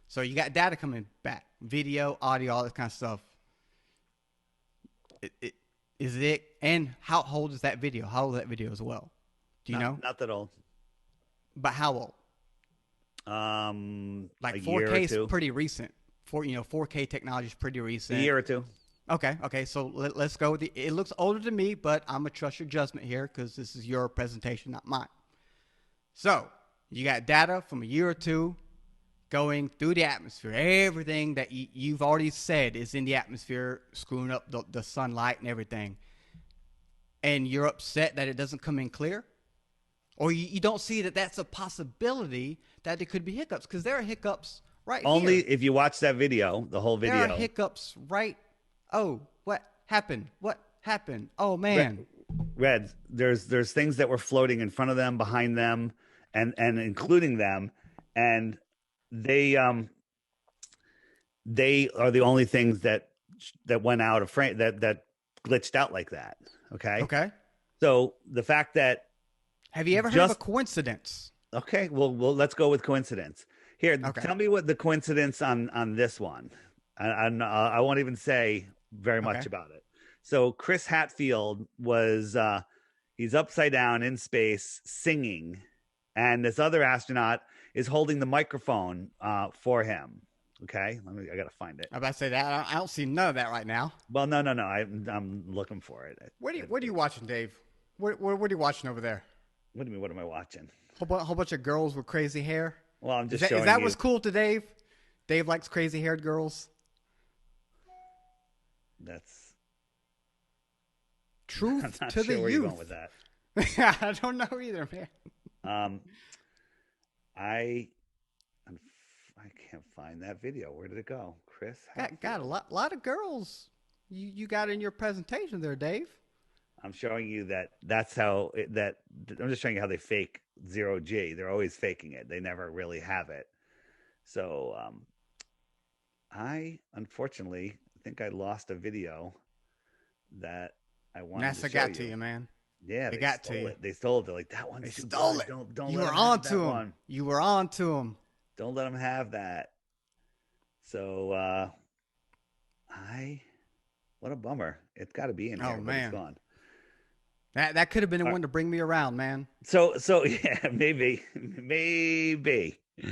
So you got data coming back, video, audio, all that kind of stuff. And how old is that video? How old is that video as well? Do you know? Not that old. But how old? Like a 4K is pretty recent. 4K technology is pretty recent. A year or two. Okay. So let's go with it looks older to me, but I'm gonna trust your judgment here because this is your presentation, not mine. So you got data from a year or two going through the atmosphere. Everything that you've already said is in the atmosphere, screwing up the sunlight and everything. And you're upset that it doesn't come in clear? Or you don't see that that's a possibility that there could be hiccups? Because there are hiccups right Only here. if you watch that video, the whole video. There are hiccups right. Oh, what happened? What happened? Oh, man. Red, there's things that were floating in front of them, behind them, and including them. And they are the only things that went out of frame, that glitched out like that. Okay. So the fact that, have you ever heard of a coincidence? Okay, well, let's go with coincidence. Here, tell me what the coincidence on this one. I won't even say very much about it. So Chris Hadfield was he's upside down in space singing, and this other astronaut is holding the microphone for him. Okay, I gotta find it. I'm about to say that I don't see none of that right now. Well, no. I'm looking for it. What are you watching, Dave? What are you watching over there? What do you mean? What am I watching? Whole bunch of girls with crazy hair. Well, I'm just showing is that you. What's cool to Dave? Dave likes crazy haired girls. That's truth I'm not to sure the where youth. you're going with that. I don't know either, man. Um, I I can't find that video. Where did it go? Chris Got a Hadfield. lot of girls. You got in your presentation there, Dave. I'm showing you that's how that I'm just showing you how they fake zero G. They're always faking it. They never really have it. So I unfortunately think I lost a video that I wanted to NASA show got to you. you, man. Yeah, They they got stole to you. it. They stole it. They're like, that one's They too stole good. it. Don't You let were them on have to that him. one. You were on to him. Don't let them have that. So I what a bummer. It's got to be in Oh here, but it's man, gone. that could have been the All one right. to bring me around, man. So yeah, maybe. All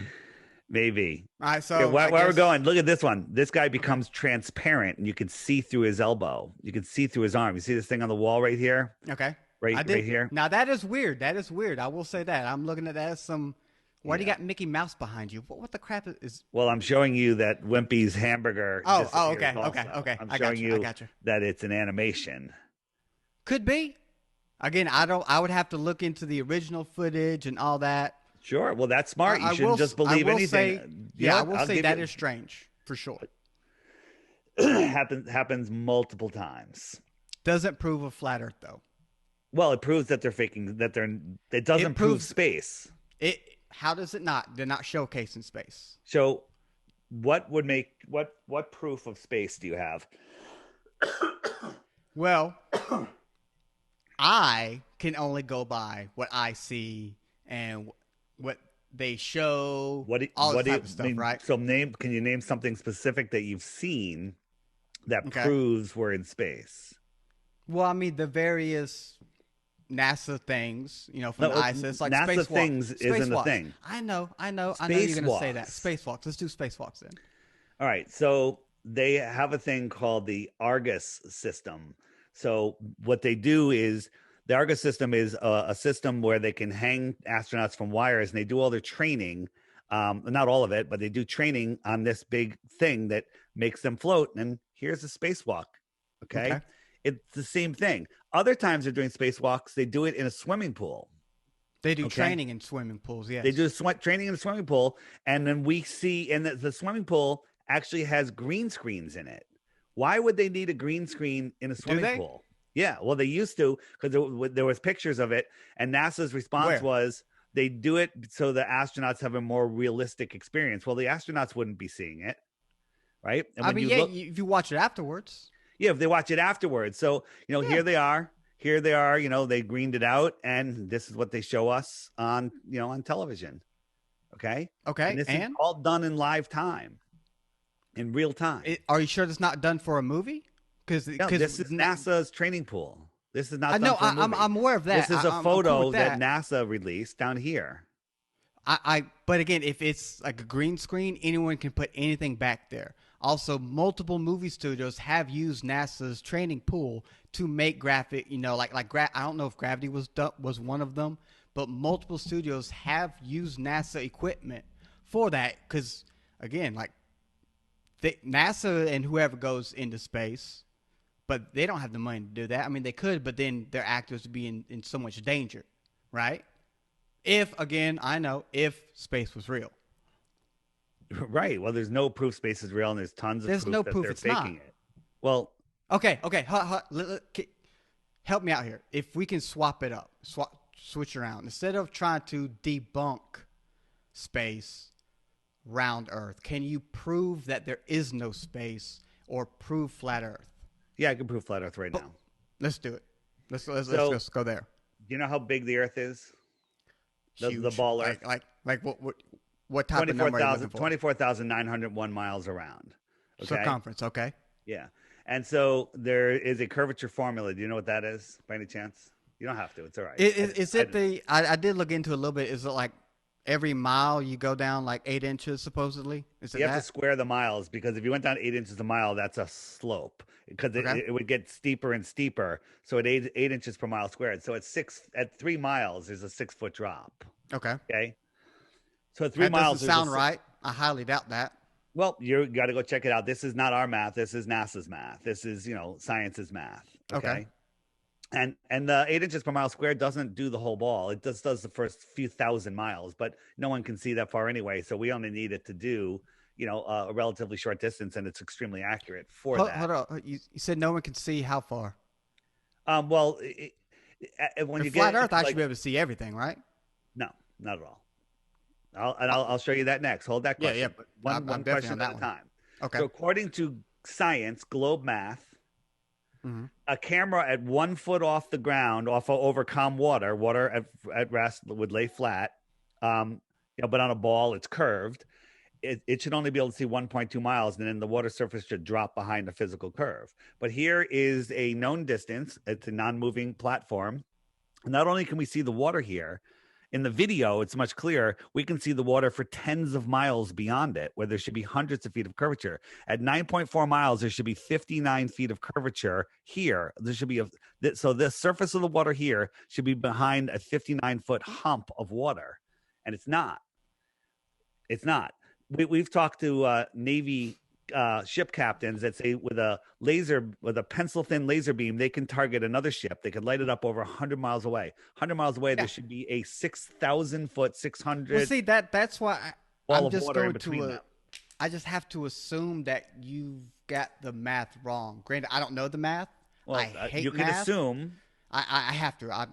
right, Yeah, so where I we're guess going. Look at this one. This guy okay. becomes transparent, and you can see through his elbow. You can see through his arm. You see this thing on the wall right here, Okay. I right did. here. Now that is weird. That is weird. I will say that. I'm looking at that as some. Why do you Yeah. got Mickey Mouse behind you? What the crap is? Well, I'm showing you that Wimpy's hamburger Oh, disappears. okay, okay, Also, okay. I'm I got showing you. I you got you. that it's an animation. Could be. Again, I don't. I would have to look into the original footage and all that. Sure. Well, that's smart. You I will. shouldn't just I believe will anything. say. You know Yeah, I what? will I'll say give that you. is strange for sure. Happens multiple times. Doesn't prove a flat Earth though. Well, it proves that they're faking. That they're. It It doesn't prove proves space. it. How does it not? They're not showcasing space. So, what would make what proof of space do you have? Well, I can only go by what I see and what they show, all this type of I stuff, mean? right? So name. Can you name something specific that you've seen that Okay. proves we're in space? Well, I mean the various NASA things, from No, the ISS, like NASA spacewalks. things isn't a Spacewalks. thing. I know you're gonna say that. Spacewalks. Spacewalks. Let's do spacewalks then. All right. So they have a thing called the Argus system. So what they do is the Argus system is a system where they can hang astronauts from wires, and they do all their training. Not all of it, but they do training on this big thing that makes them float. And here's a spacewalk. Okay. Okay. It's the same thing. Other times they're doing spacewalks, they do it in a swimming pool. They do Okay. training in swimming pools. Yes. They do training in a swimming pool, and then we see, and the swimming pool actually has green screens in it. Why would they need a green screen in a swimming they? pool? Yeah, well, they used to because there was pictures of it, and NASA's response Where? was they do it so the astronauts have a more realistic experience. Well, the astronauts wouldn't be seeing it, right? And I when mean, you yeah, look, if you watch it afterwards. yeah, if they watch it afterwards. So, Yeah. here they are. Here they are, they greened it out, and this is what they show us on, on television. Okay. Okay. And this is And all done in live time, in real time. are you sure it's not done for a movie? Because No, this is NASA's training pool. This is not I done know. for a movie. I'm aware of that. This is a I'm photo cool with that NASA released down here. But again, if it's like a green screen, anyone can put anything back there. Also, multiple movie studios have used NASA's training pool to make graphic. I don't know if Gravity was one of them, but multiple studios have used NASA equipment for that. Because again, NASA and whoever goes into space, but they don't have the money to do that. I mean, they could, but then their actors would be in so much danger, right? If space was real. Right. Well, there's no proof space is real, and there's tons of There's proof no that proof they're it's faking not. it. Well, Okay. Help me out here. If we can swap it up, switch around. Instead of trying to debunk space, round Earth, can you prove that there is no space or prove flat Earth? yeah, I can prove flat Earth right now. Let's do it. Let's go there. Do you know how big the Earth is? The Huge. ball Earth. Like what type of number are you looking for? 24,901 miles around. Okay. Circumference. Okay. Yeah. And so there is a curvature formula. Do you know what that is by any chance? You don't have to. It's all right. I did look into it a little bit. Is it like every mile you go down like 8 inches supposedly? Is it You have that? to square the miles, because if you went down 8 inches a mile, that's a slope, because Okay. it would get steeper and steeper. So at 8 inches per mile squared. So at 3 miles, there's a 6-foot drop. Okay. Okay. So at 3 That miles, doesn't there's a sound right. I highly doubt that. Well, you got to go check it out. This is not our math. This is NASA's math. This is, science's math. Okay. And the 8 inches per mile squared doesn't do the whole ball. It just does the first few thousand miles, but no one can see that far anyway. So we only need it to do, a relatively short distance, and it's extremely accurate for that. Hold on. You said no one can see how far? Well, when you flat get Earth, I should be able to see everything, right? No, not at all. I'll show you that next. Hold that question. Yeah. But one question at a time. Okay. So according to science, globe math, a camera at 1 foot off the ground, over calm water at rest would lay flat, but on a ball it's curved. It should only be able to see 1.2 miles, and then the water surface should drop behind the physical curve. But here is a known distance. It's a non-moving platform. And not only can we see the water here, in the video, it's much clearer. We can see the water for tens of miles beyond it, where there should be hundreds of feet of curvature. At 9.4 miles, there should be 59 feet of curvature here. There should be so the surface of the water here should be behind a 59-foot hump of water, and it's not. It's not. We've talked to Navy ship captains that say with a pencil thin laser beam, they can target another ship. They could light it up over 100 miles away. 100 miles away, there should be a 6,000 foot, 600. Well, see that's why I'm just going to. I just have to assume that you've got the math wrong. Granted, I don't know the math. Well, I hate you can math. Assume. I have to.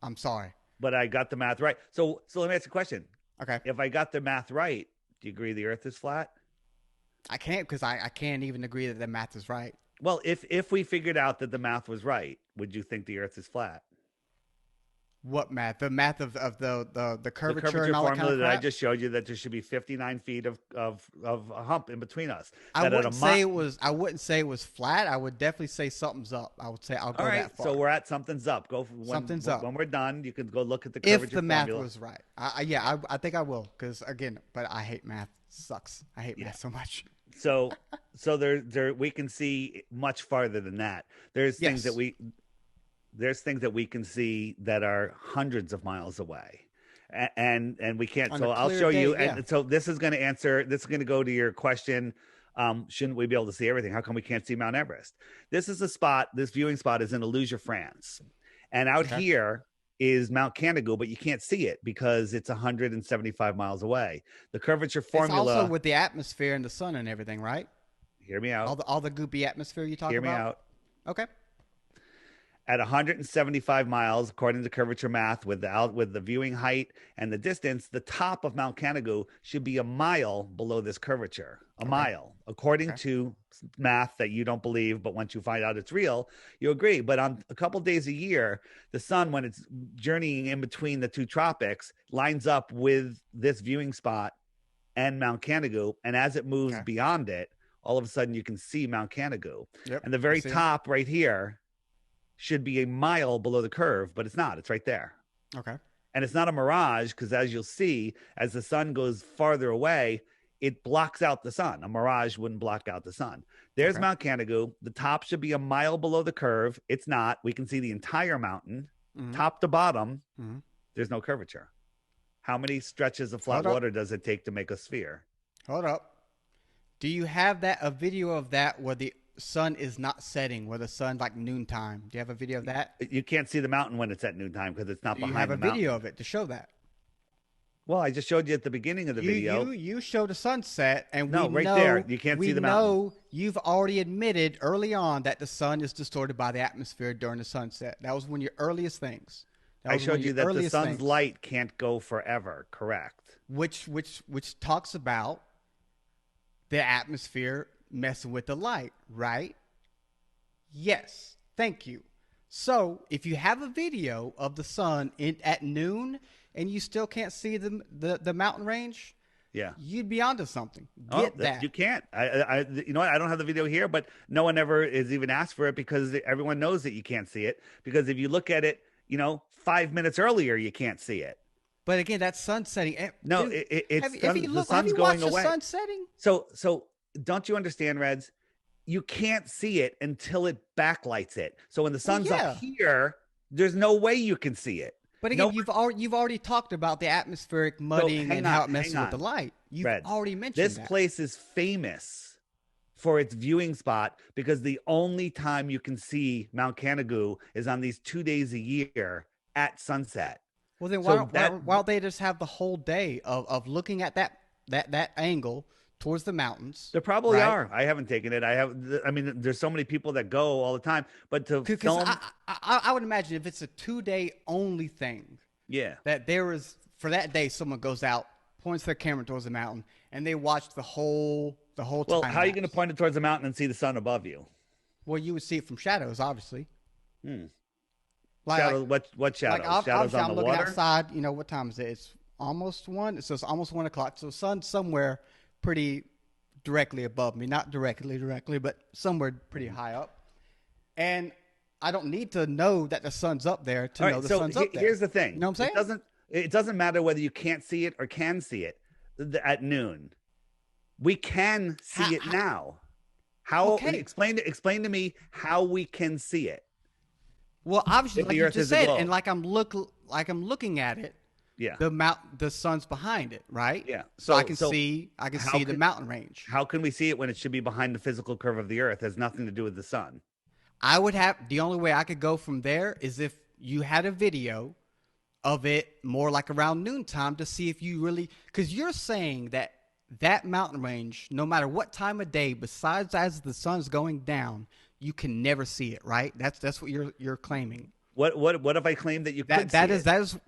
I'm sorry. But I got the math right. So let me ask you a question. Okay. If I got the math right, do you agree the Earth is flat? I can't, because I can't even agree that the math is right. Well, if we figured out that the math was right, would you think the Earth is flat? What math? The math of the curvature, the curvature and all formula that kind of that crap? I just showed you, that there should be 59 feet of a hump in between us. I wouldn't say it was flat. I would definitely say something's up. I would say I'll go that far. So we're at something's up. Something's up. When we're done, you can go look at the curvature if the math formula. was right. I think I will, because again, but I hate math. It sucks. I hate math so much. So there we can see much farther than that. There's things that we can see that are hundreds of miles away, and we can't. So I'll show you. And so this is going to go to your question. Shouldn't we be able to see everything? How come we can't see Mount Everest? This viewing spot is in Illusion, France, and out here is Mount Canigou, but you can't see it because it's 175 miles away. The curvature formula. It's also with the atmosphere and the sun and everything, right? Hear me out. All the goopy atmosphere you talk about. Hear me out. Okay. At 175 miles, according to curvature math, with the viewing height and the distance, the top of Mount Canigou should be a mile below this curvature. A mile, according to math that you don't believe, but once you find out it's real, you agree. But on a couple days a year, the sun, when it's journeying in between the two tropics, lines up with this viewing spot and Mount Canigou, and as it moves beyond it, all of a sudden you can see Mount Canigou. Yep, and the very top right here should be a mile below the curve, but it's not. It's right there. Okay. And it's not a mirage, because as you'll see, as the sun goes farther away, it blocks out the sun. A mirage wouldn't block out the sun. There's Mount Canigou. The top should be a mile below the curve. It's not. We can see the entire mountain, top to bottom. There's no curvature. How many stretches of flat water does it take to make a sphere? Hold up. Do you have a video of that where the sun is not setting, where the sun like noontime? Do you have a video of that? You can't see the mountain when it's at noontime because it's not behind the mountain. Do you have a video of it to show that? Well, I just showed you at the beginning of the video. You showed a sunset, and there. You can't see the mountain. We know you've already admitted early on that the sun is distorted by the atmosphere during the sunset. That was one of your earliest things. I showed you that the sun's light can't go forever. Correct. Which talks about the atmosphere messing with the light, right? Yes. Thank you. So if you have a video of the sun at noon and you still can't see the mountain range, you'd be onto something. Get that. You can't. I you know what? I don't have the video here, but no one ever has even asked for it, because everyone knows that you can't see it. Because if you look at it, 5 minutes earlier, you can't see it. But again, that's sun setting. No, dude, the sun's going away. The sun setting? So don't you understand, Reds? You can't see it until it backlights it. So when the sun's up here, there's no way you can see it. But again, you've already talked about the atmospheric muddying and how it messes with the light. You've already mentioned this place is famous for its viewing spot, because the only time you can see Mount Canigou is on these 2 days a year at sunset. Well, then why don't they just have the whole day of looking at that angle towards the mountains? There probably are. I haven't taken it. I mean, there's so many people that go all the time, but to film, I would imagine if it's a 2-day only thing, that there is for that day someone goes out, points their camera towards the mountain, and they watch the whole time. Well, how are you going to point it towards the mountain and see the sun above you? Well, you would see it from shadows, obviously. Shadows, what shadows? Like, shadows on I'm the looking water? outside. You know, what time is it? It's almost 1. So it's almost 1 o'clock. So the sun's somewhere pretty directly above me. Not directly, but somewhere pretty high up. And I don't need to know that the sun's up there to know the sun's up there. Here's the thing. You know what I'm saying? It doesn't matter whether you can't see it or can see it at noon. We can see it now. How? Okay. Explain to me how we can see it. Well, obviously, like you just said, and like I'm looking at it. Yeah. The sun's behind it, right? Yeah. So I can see the mountain range. How can we see it when it should be behind the physical curve of the earth? It has nothing to do with the sun. The only way I could go from there is if you had a video of it more like around noontime to see if you really, because you're saying that mountain range, no matter what time of day, besides as the sun's going down, you can never see it, right? That's what you're claiming. What if I claim that you could see it? That is.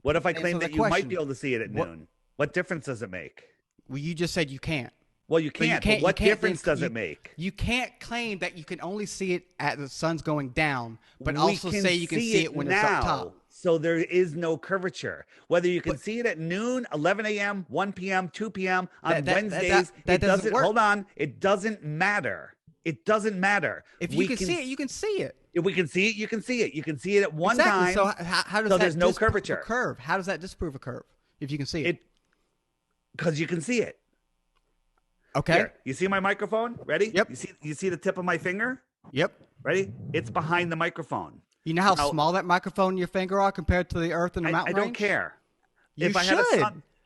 What if I claim that you might be able to see it at noon? What difference does it make? Well, you just said you can't. Well, you can't. But what difference does it make? You can't claim that you can only see it at the sun's going down, but also say you can see it when it's up top. So there is no curvature. Whether you can see it at noon, 11 a.m., 1 p.m., 2 p.m., on Wednesdays, that doesn't work. Hold on. It doesn't matter. It doesn't matter. If you can see it, you can see it. If we can see it, you can see it. You can see it at one time. So how does that there's no disprove curvature. a curve? How does that disprove a curve if you can see it? Because you can see it. Okay. Here, you see my microphone? Ready? Yep. You see the tip of my finger? Yep. Ready? It's behind the microphone. You know how small that microphone and your finger are compared to the earth and the mountain range? I don't care. You if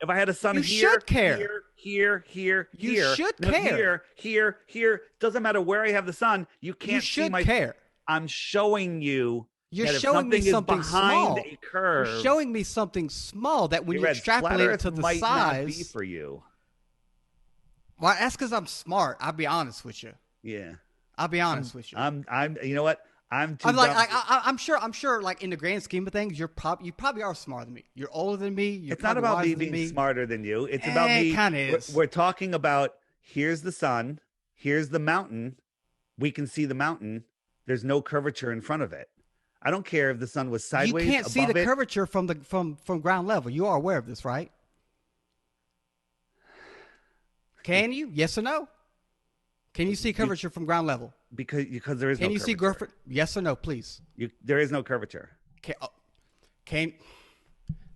I had a sun you here, should care. here, you should care. Here, doesn't matter where I have the sun, you can't see my care. I'm showing you. You're showing me something small. A curve, you're showing me something small that when you extrapolate it to the might size, not be for you. Well, that's because I'm smart. I'll be honest with you. Yeah, I'll be honest with you. I'm. You know what? I'm sure. Like in the grand scheme of things, you probably are smarter than me. You're older than me. It's not about me being smarter than you. It's about me. It kind of is. We're talking about here's the sun, here's the mountain. We can see the mountain. There's no curvature in front of it. I don't care if the sun was sideways. You can't see the curvature from ground level. You are aware of this, right? Can you? Yes or no? Can you see curvature from ground level? Because there is no curvature. Can you see curvature? Yes or no, please? There is no curvature.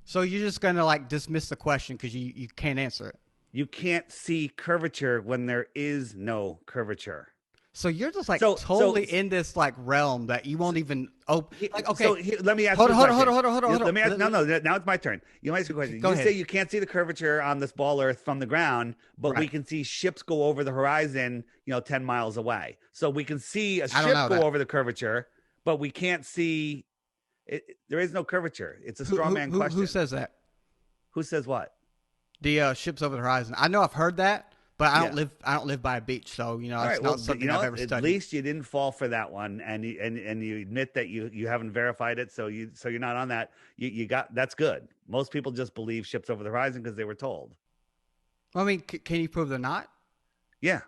So you're just going to like dismiss the question because you can't answer it? You can't see curvature when there is no curvature. So you're just like totally in this like realm that you won't even open. Like, okay, so let me ask you a question. Hold on. Let me ask. No. Now it's my turn. You might ask a question. You say you can't see the curvature on this ball Earth from the ground, but we can see ships go over the horizon, 10 miles away. So we can see a ship go over the curvature, but we can't see. There is no curvature. It's a straw man question. Who says that? Who says what? The ships over the horizon. I know I've heard that. But I don't live by a beach, so it's not something I've ever studied. At least you didn't fall for that one, and you admit that you haven't verified it, so you're not on that. You got that's good. Most people just believe ships over the horizon because they were told. Well, I mean, can you prove they're not? Yeah.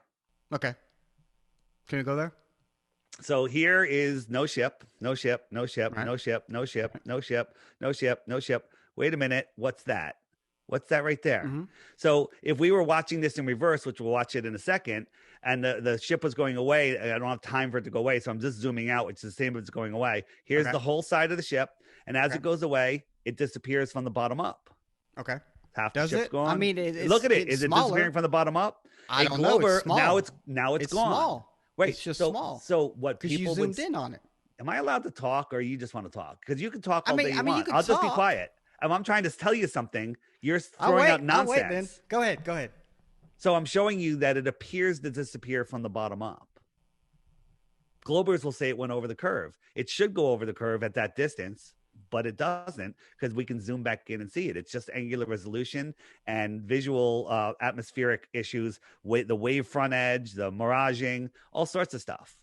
Okay. Can we go there? So here is no ship. Wait a minute. What's that? What's that right there? Mm-hmm. So if we were watching this in reverse, which we'll watch it in a second, and the ship was going away, I don't have time for it to go away, so I'm just zooming out, which is the same as it's going away. Here's the whole side of the ship, and as it goes away, it disappears from the bottom up. Okay. Half the ship's gone. I mean, look at it. Is it disappearing from the bottom up? I don't know. It's small. Now it's gone. Small. Wait, it's just small. So what people you zoomed in on it. Am I allowed to talk, or you just want to talk? Because you can talk all day you want. You can I'll just be quiet. If I'm trying to tell you something, you're throwing out nonsense. I'll wait, then. Go ahead. So I'm showing you that it appears to disappear from the bottom up. Globers will say it went over the curve. It should go over the curve at that distance, but it doesn't, because we can zoom back in and see it. It's just angular resolution and visual atmospheric issues, the wave front edge, the miraging, all sorts of stuff.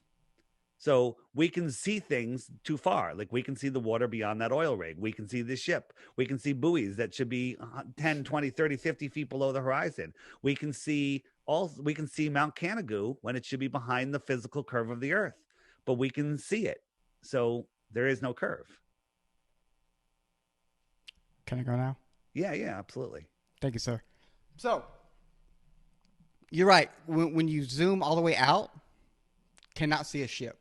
So we can see things too far. Like we can see the water beyond that oil rig. We can see the ship. We can see buoys that should be 10, 20, 30, 50 feet below the horizon. We can see Mount Canigou when it should be behind the physical curve of the Earth, but we can see it. So there is no curve. Can I go now? Yeah, absolutely. Thank you, sir. So you're right. When you zoom all the way out, cannot see a ship.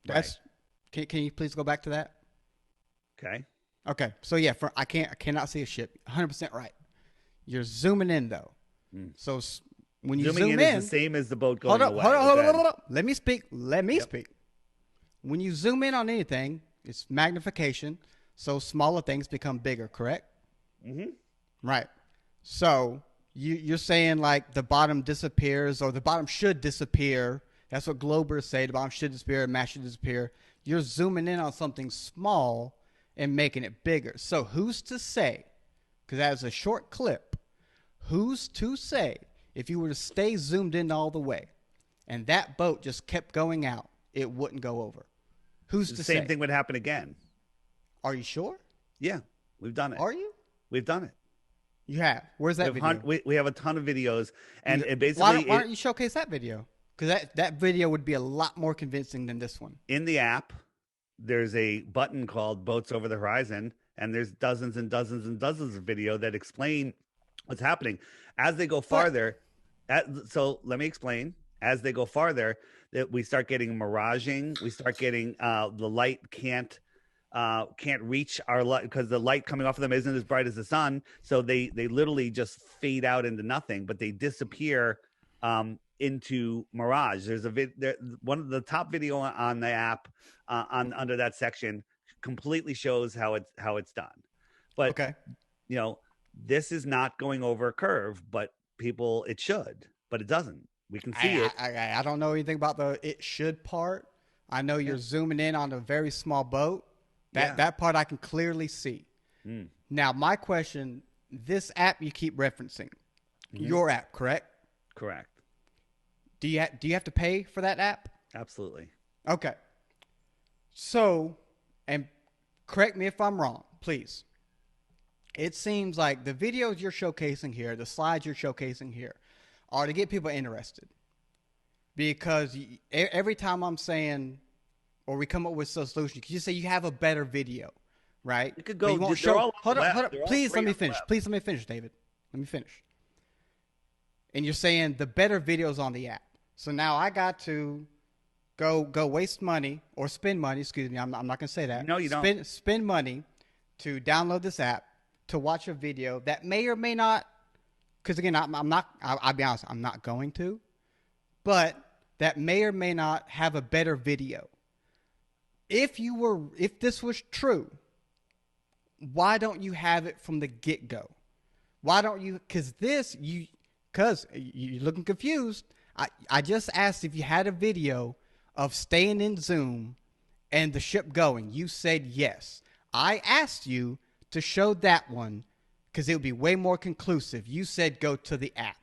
That's right. Can you please go back to that? Okay. So yeah, I cannot see a ship. 100% right. You're zooming in though. So when you zoom in is the same as the boat going away. Hold on. Let me speak. Speak. When you zoom in on anything, it's magnification. So smaller things become bigger, correct? Mm-hmm. Right. So you're saying like the bottom disappears, or the bottom should disappear. That's what Globers say. The bottom should disappear, mass should disappear. You're zooming in on something small and making it bigger. So who's to say, because that is a short clip, who's to say if you were to stay zoomed in all the way and that boat just kept going out, it wouldn't go over? Who's to say? The same thing would happen again. Are you sure? Yeah, we've done it. Are you? We've done it. You have. Where's that video? We have a ton of videos, and it basically. Why don't you showcase that video? Because that video would be a lot more convincing than this one. In the app, there's a button called Boats Over the Horizon, and there's dozens and dozens and dozens of video that explain what's happening as they go farther. So let me explain. As they go farther, that we start getting miraging. We start getting the light can't reach our light, because the light coming off of them isn't as bright as the sun. So they literally just fade out into nothing, but they disappear into mirage. There's one of the top video on the app under that section completely shows how it's done. But okay, this is not going over a curve, but it should, but it doesn't. We can see it. I don't know anything about the it should part. I know you're zooming in on a very small boat. That part I can clearly see. Now, my question, this app you keep referencing, your app, correct? Correct. Do you have to pay for that app? Absolutely. Okay. So, and correct me if I'm wrong, please. It seems like the videos you're showcasing here, the slides you're showcasing here, are to get people interested. Because every time I'm saying, or we come up with a solution, you say you have a better video, right? You could go. You won't show. Hold up. Please let me finish. Please let me finish, David. Let me finish. And you're saying the better videos on the app. So now I got to go waste money or spend money. Excuse me. I'm not going to say that. No, you don't. Spend money to download this app to watch a video that may or may not. Because again, I'll be honest, I'm not going to. But that may or may not have a better video. If this was true, why don't you have it from the get-go? Why don't you? Because you're looking confused. I just asked if you had a video of staying in Zoom and the ship going. You said yes. I asked you to show that one because it would be way more conclusive. You said go to the app.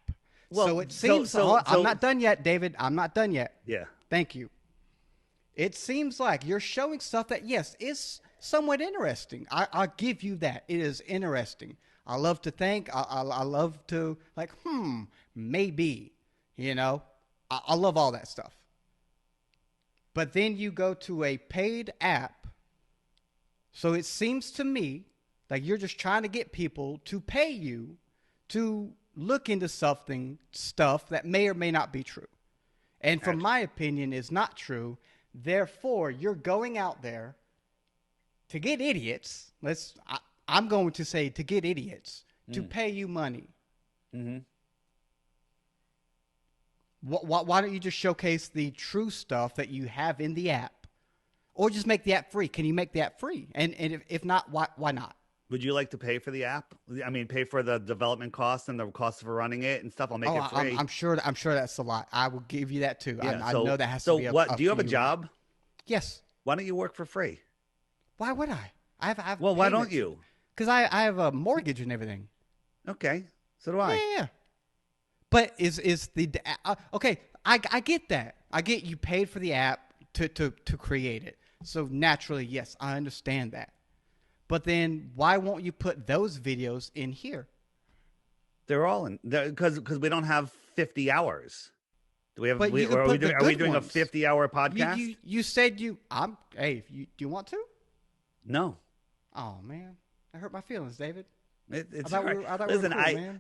Well, so it seems I'm not done yet, David. I'm not done yet. Yeah. Thank you. It seems like you're showing stuff that, yes, is somewhat interesting. I'll give you that. It is interesting. I love to think. I love to maybe, I love all that stuff. But then you go to a paid app. So it seems to me like you're just trying to get people to pay you to look into stuff that may or may not be true. And from my opinion, is not true. Therefore, you're going out there to get idiots. I'm going to say to get idiots to pay you money. Mm-hmm. Why don't you just showcase the true stuff that you have in the app, or just make the app free? Can you make the app free? And if not, why not? Would you like to pay for the app? I mean, pay for the development costs and the cost for running it and stuff. I'll make it free. I'm sure. I'm sure that's a lot. I will give you that too. Yeah. I know that has so to be. What? Do you have a job? Yes. Why don't you work for free? Why would I? I have well, why don't you? Because I have a mortgage and everything. Okay. So do I. Yeah. But is the okay? I get that. I get you paid for the app to create it. So naturally, yes, I understand that. But then why won't you put those videos in here? They're all in because we don't have 50 hours. Do we have? But are we doing a 50-hour podcast? You said you. Hey, do you want to? No. Oh man, that hurt my feelings, David. It's I thought listen,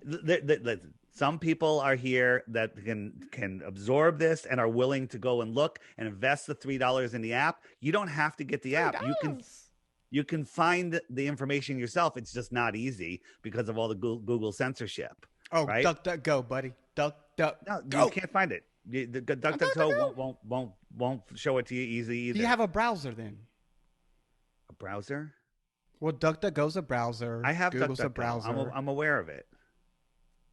listen, some people are here that can absorb this and are willing to go and look and invest the $3 in the app. You don't have to get the app. You can find the information yourself. It's just not easy because of all the Google censorship. Oh, right? DuckDuckGo, buddy. No, you can't find it. The DuckDuckGo won't show it to you easy either. Do you have a browser then? A browser? Well, DuckDuckGo's a browser. I have Google's DuckDuckGo. a browser. I'm aware of it.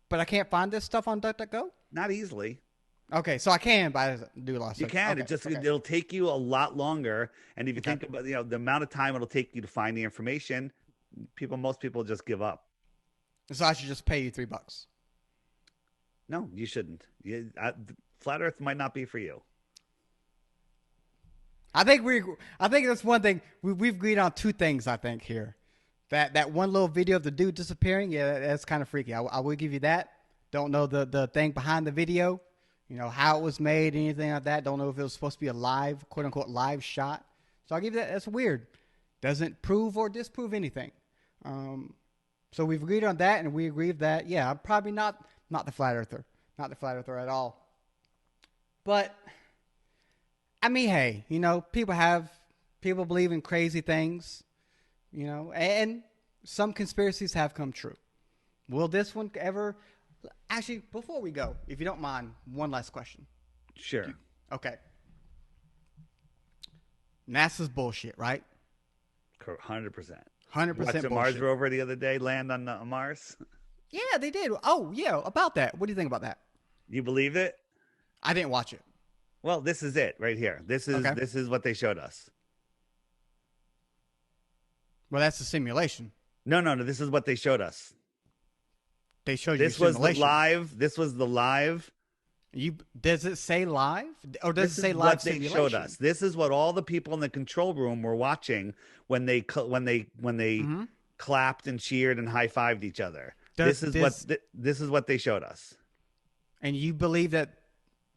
But I can't find this stuff on DuckDuckGo? Not easily. Okay, so I can, but I do a lot of stuff. You can. Okay, it'll take you a lot longer. And if you think about the amount of time it'll take you to find the information, most people just give up. So I should just pay you $3. No, you shouldn't. Flat Earth might not be for you. I think that's one thing we've agreed on. Two things I think here. That one little video of the dude disappearing, yeah, that's kind of freaky. I will give you that. Don't know the thing behind the video, how it was made, anything like that. Don't know if it was supposed to be a live, quote unquote, live shot. So I'll give you that. That's weird. Doesn't prove or disprove anything. So we've agreed on that, and we agreed that I'm probably not the flat earther, not the flat earther at all. But I mean, hey, people believe in crazy things, and some conspiracies have come true. Will this one ever? Actually, before we go, if you don't mind, one last question. Sure. Okay. NASA's bullshit, right? 100%. 100% bullshit. The Mars rover the other day land on Mars? Yeah, they did. Oh, yeah, about that. What do you think about that? You believe it? I didn't watch it. Well, this is it right here. This is what they showed us. Well, that's a simulation. No. This is what they showed us. They showed you this was the live. This was the live. Does it say live, or does it say live simulation? They showed us. This is what all the people in the control room were watching when they clapped and cheered and high fived each other. This is what they showed us. And you believe that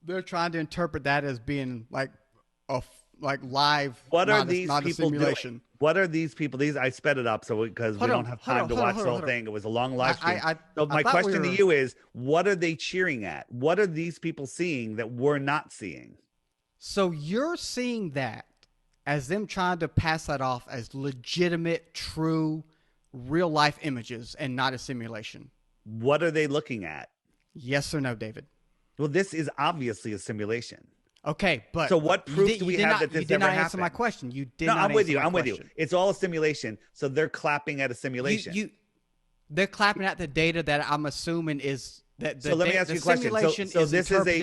they're trying to interpret that as being like live? What are these people doing? What are these people? I sped it up because we don't have time to watch the whole thing. It was a long live stream. So my question to you is, what are they cheering at? What are these people seeing that we're not seeing? So you're seeing that as them trying to pass that off as legitimate, true, real life images and not a simulation. What are they looking at? Yes or no, David? Well, this is obviously a simulation. Okay, but so what proof do we have that this ever happened? You did not answer my question. You did not. I'm with you. I'm with you. It's all a simulation. So they're clapping at a simulation. They're clapping at the data that I'm assuming is that. So let me ask you a question. So this is a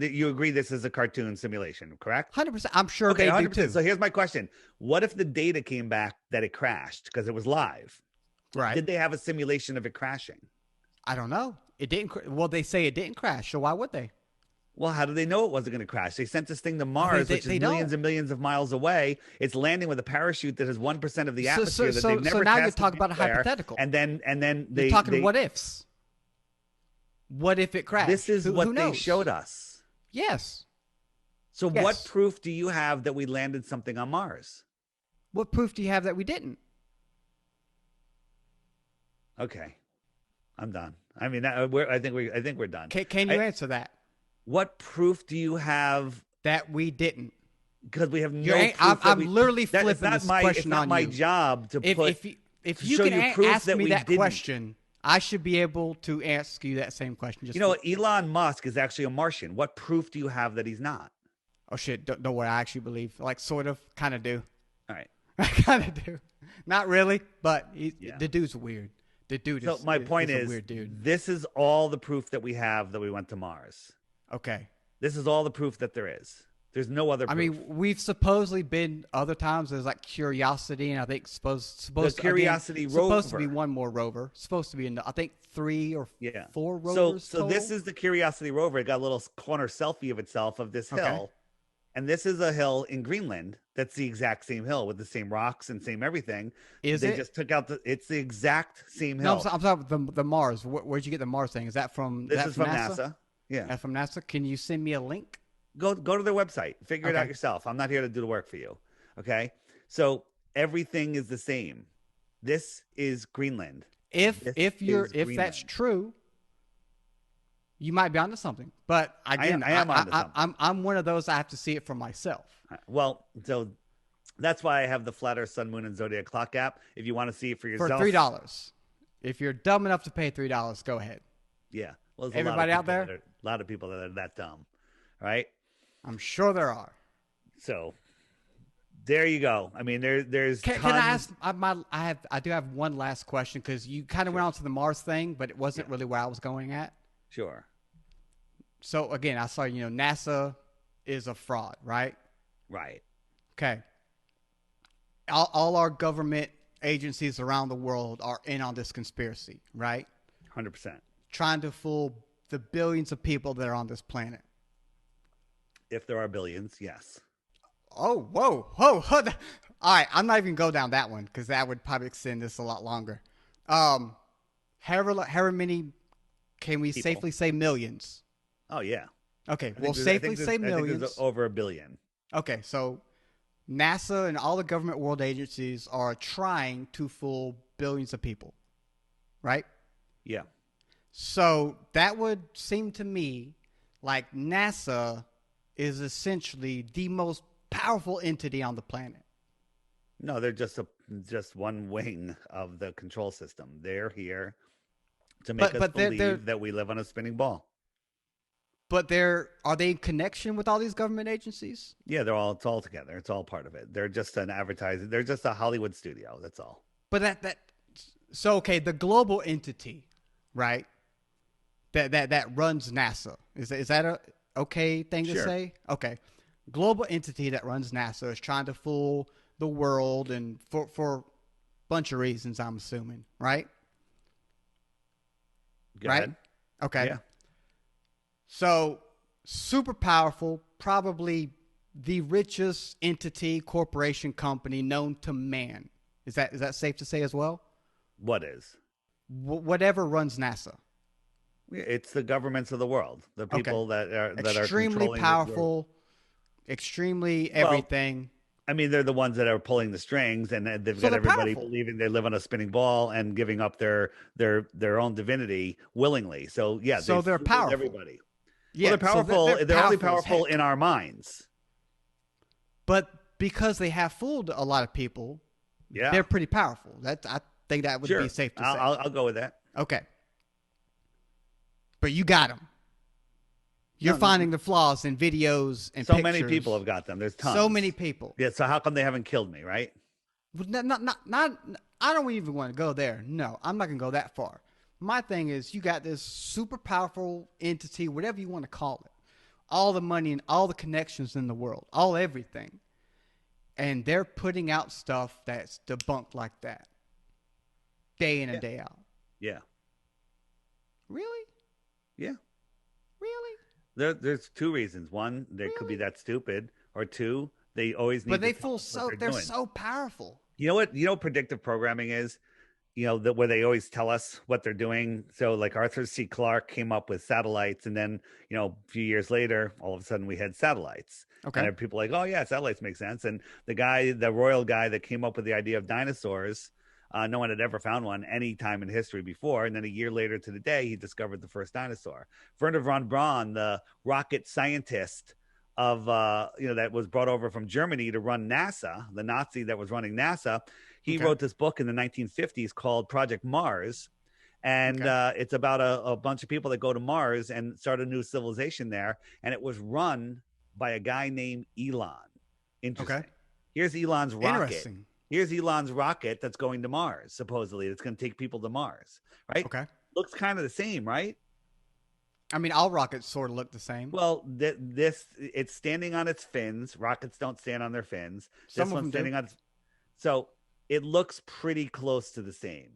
you agree this is a cartoon simulation, correct? 100%. I'm sure. Okay, they 100%. do too. So here's my question: what if the data came back that it crashed because it was live? Right. Did they have a simulation of it crashing? I don't know. It didn't. Well, they say it didn't crash. So why would they? Well, how do they know it wasn't going to crash? They sent this thing to Mars, which is millions and millions of miles away. It's landing with a parachute that has 1% of the atmosphere that they've never tested. So now you're talking about a hypothetical. And then you're talking what ifs. What if it crashed? This is what they showed us. Yes. So what proof do you have that we landed something on Mars? What proof do you have that we didn't? Okay, I'm done. I mean, I think we're done. Can you answer that? What proof do you have that we didn't? Because we have no proof. I'm literally flipping this question on you. It's not my job to if you can ask me that question, I should be able to ask you that same question. Elon Musk is actually a Martian. What proof do you have that he's not? Oh shit! Don't worry. I actually believe, sort of, kind of do. All right. I kind of do. Not really, but Yeah. the dude's weird. The dude So is my point a is, weird dude. this is all the proof that we have that we went to Mars. Okay. This is all the proof that there is. There's no other I proof. mean, we've supposedly been other times. There's like Curiosity, and I think supposed the Curiosity again, rover. supposed to be one more rover. Supposed to be I think 3 or 4 So rovers. so this is the Curiosity rover. It got a little corner selfie of itself of this hill, and this is a hill in Greenland. That's the exact same hill with the same rocks and same everything. They just took out it's the exact same hill. No, I'm talking about the Mars. Where'd you get the Mars thing? Is that from? This is from NASA. Yeah, that's from NASA. Can you send me a link? Go to their website. Figure it out yourself. I'm not here to do the work for you. Okay. So everything is the same. This is Greenland. If that's true, you might be onto something. But again, I am onto something. I'm one of those. I have to see it for myself. Well, so that's why I have the Flat Earth, Sun, Moon, and Zodiac Clock app. If you want to see it for yourself, for $3. If you're dumb enough to pay $3, go ahead. Yeah. Well, everybody out there, a lot of people that are that dumb, right? I'm sure there are. So there you go. I mean, there's. Can I ask? I do have one last question because you kind of went on to the Mars thing, but it wasn't really where I was going at. Sure. So again, I saw NASA is a fraud, right? Right. Okay. All our government agencies around the world are in on this conspiracy, right? 100%. Trying to fool the billions of people that are on this planet. If there are billions, yes. Oh, whoa. All right, I'm not even going to go down that one because that would probably extend this a lot longer. However many can we safely say millions? Oh, yeah. Okay, we'll safely say millions. I think there's over 1 billion. Okay, so NASA and all the government world agencies are trying to fool billions of people, right? Yeah. So that would seem to me like NASA is essentially the most powerful entity on the planet. No, they're just one wing of the control system. They're here to make us believe that we live on a spinning ball. But are they in connection with all these government agencies? Yeah, it's all together. It's all part of it. They're just an advertising. They're just a Hollywood studio. That's all. But so the global entity, right? That runs NASA. Is that a okay thing to say? Okay. Global entity that runs NASA is trying to fool the world and for a bunch of reasons, I'm assuming, right? Go ahead. Okay. Yeah. So super powerful, probably the richest entity, corporation, company known to man. Is that safe to say as well? What is? Whatever runs NASA. It's the governments of the world, the people that are extremely powerful, extremely everything. Well, I mean, they're the ones that are pulling the strings, and they've got everybody believing they live on a spinning ball and giving up their own divinity willingly. So yeah, so they're powerful. Everybody. Yeah, well, they're powerful. So they're only powerful in our minds. But because they have fooled a lot of people, they're pretty powerful. I think that would be safe to say. I'll go with that. Okay. But you got them. You're finding the flaws in videos and so pictures. Many people have got them. There's tons. So many people. Yeah. So how come they haven't killed me, right? Not. I don't even want to go there. No, I'm not gonna go that far. My thing is, you got this super powerful entity, whatever you want to call it, all the money and all the connections in the world, all everything, and they're putting out stuff that's debunked like that, day in and day out. Yeah. Really? Yeah. Really? There's two reasons. One, they could be that stupid, or two, they always need. But they're so powerful. You know what? You know what predictive programming is? You know, where they always tell us what they're doing. So like Arthur C. Clarke came up with satellites, and then, a few years later, all of a sudden we had satellites. Okay. And people are like, oh yeah, satellites make sense. And the royal guy that came up with the idea of dinosaurs, no one had ever found one any time in history before. And then a year later to the day, he discovered the first dinosaur. Wernher von Braun, the rocket scientist of, that was brought over from Germany to run NASA, the Nazi that was running NASA, he wrote this book in the 1950s called Project Mars. And it's about a bunch of people that go to Mars and start a new civilization there. And it was run by a guy named Elon. Interesting. Okay. Here's Elon's rocket. Here's Elon's rocket that's going to Mars, supposedly. It's going to take people to Mars, right? Okay. Looks kind of the same, right? I mean, all rockets sort of look the same. Well, it's standing on its fins. Rockets don't stand on their fins. Some This of one's them standing do. on its, so it looks pretty close to the same.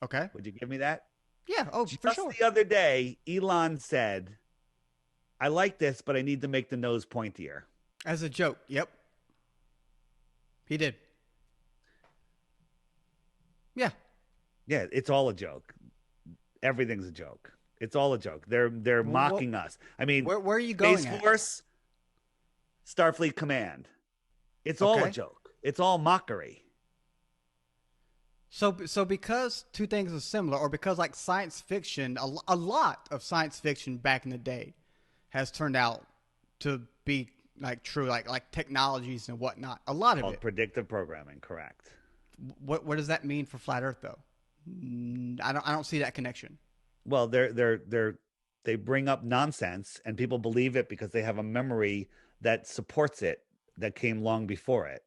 Okay. Would you give me that? Yeah. Oh, Just for sure. the other day, Elon said, I like this, but I need to make the nose pointier. As a joke. Yep. He did. Yeah. Yeah, it's all a joke. Everything's a joke. It's all a joke. They're mocking us. I mean, where are you going? Space Force, Starfleet Command. It's all a joke. It's all mockery. So because two things are similar, or because like science fiction, a lot of science fiction back in the day has turned out to be like true, like technologies and whatnot. A lot of it. Predictive programming, correct. What does that mean for flat Earth though? I don't see that connection. Well, they bring up nonsense and people believe it because they have a memory that supports it that came long before it.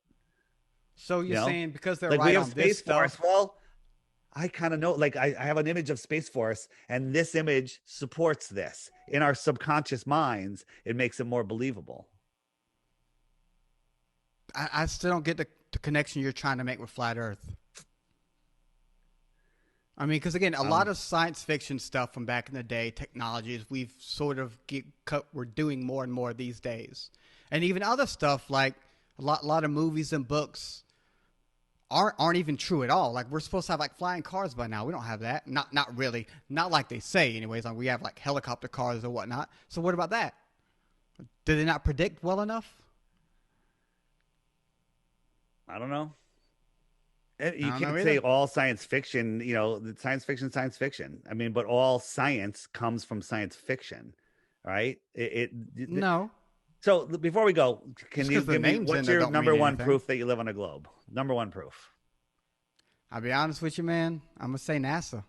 So you're saying because they're like right we have on Space this Force, stuff. well, I kind of know, like I have an image of Space Force and this image supports this. In our subconscious minds, it makes it more believable. I still don't get the connection you're trying to make with flat Earth. I mean, because again, a lot of science fiction stuff from back in the day, technologies we've sort of we're doing more and more these days, and even other stuff like a lot of movies and books aren't even true at all. Like we're supposed to have like flying cars by now. We don't have that. Not really. Not like they say, anyways. Like we have like helicopter cars or whatnot. So what about that? Did they not predict well enough? I don't know. You can't say all science fiction, science fiction. I mean, but all science comes from science fiction, right? No. So before we go, can you give me what's your number one proof that you live on a globe? Number one proof. I'll be honest with you, man. I'm gonna say NASA.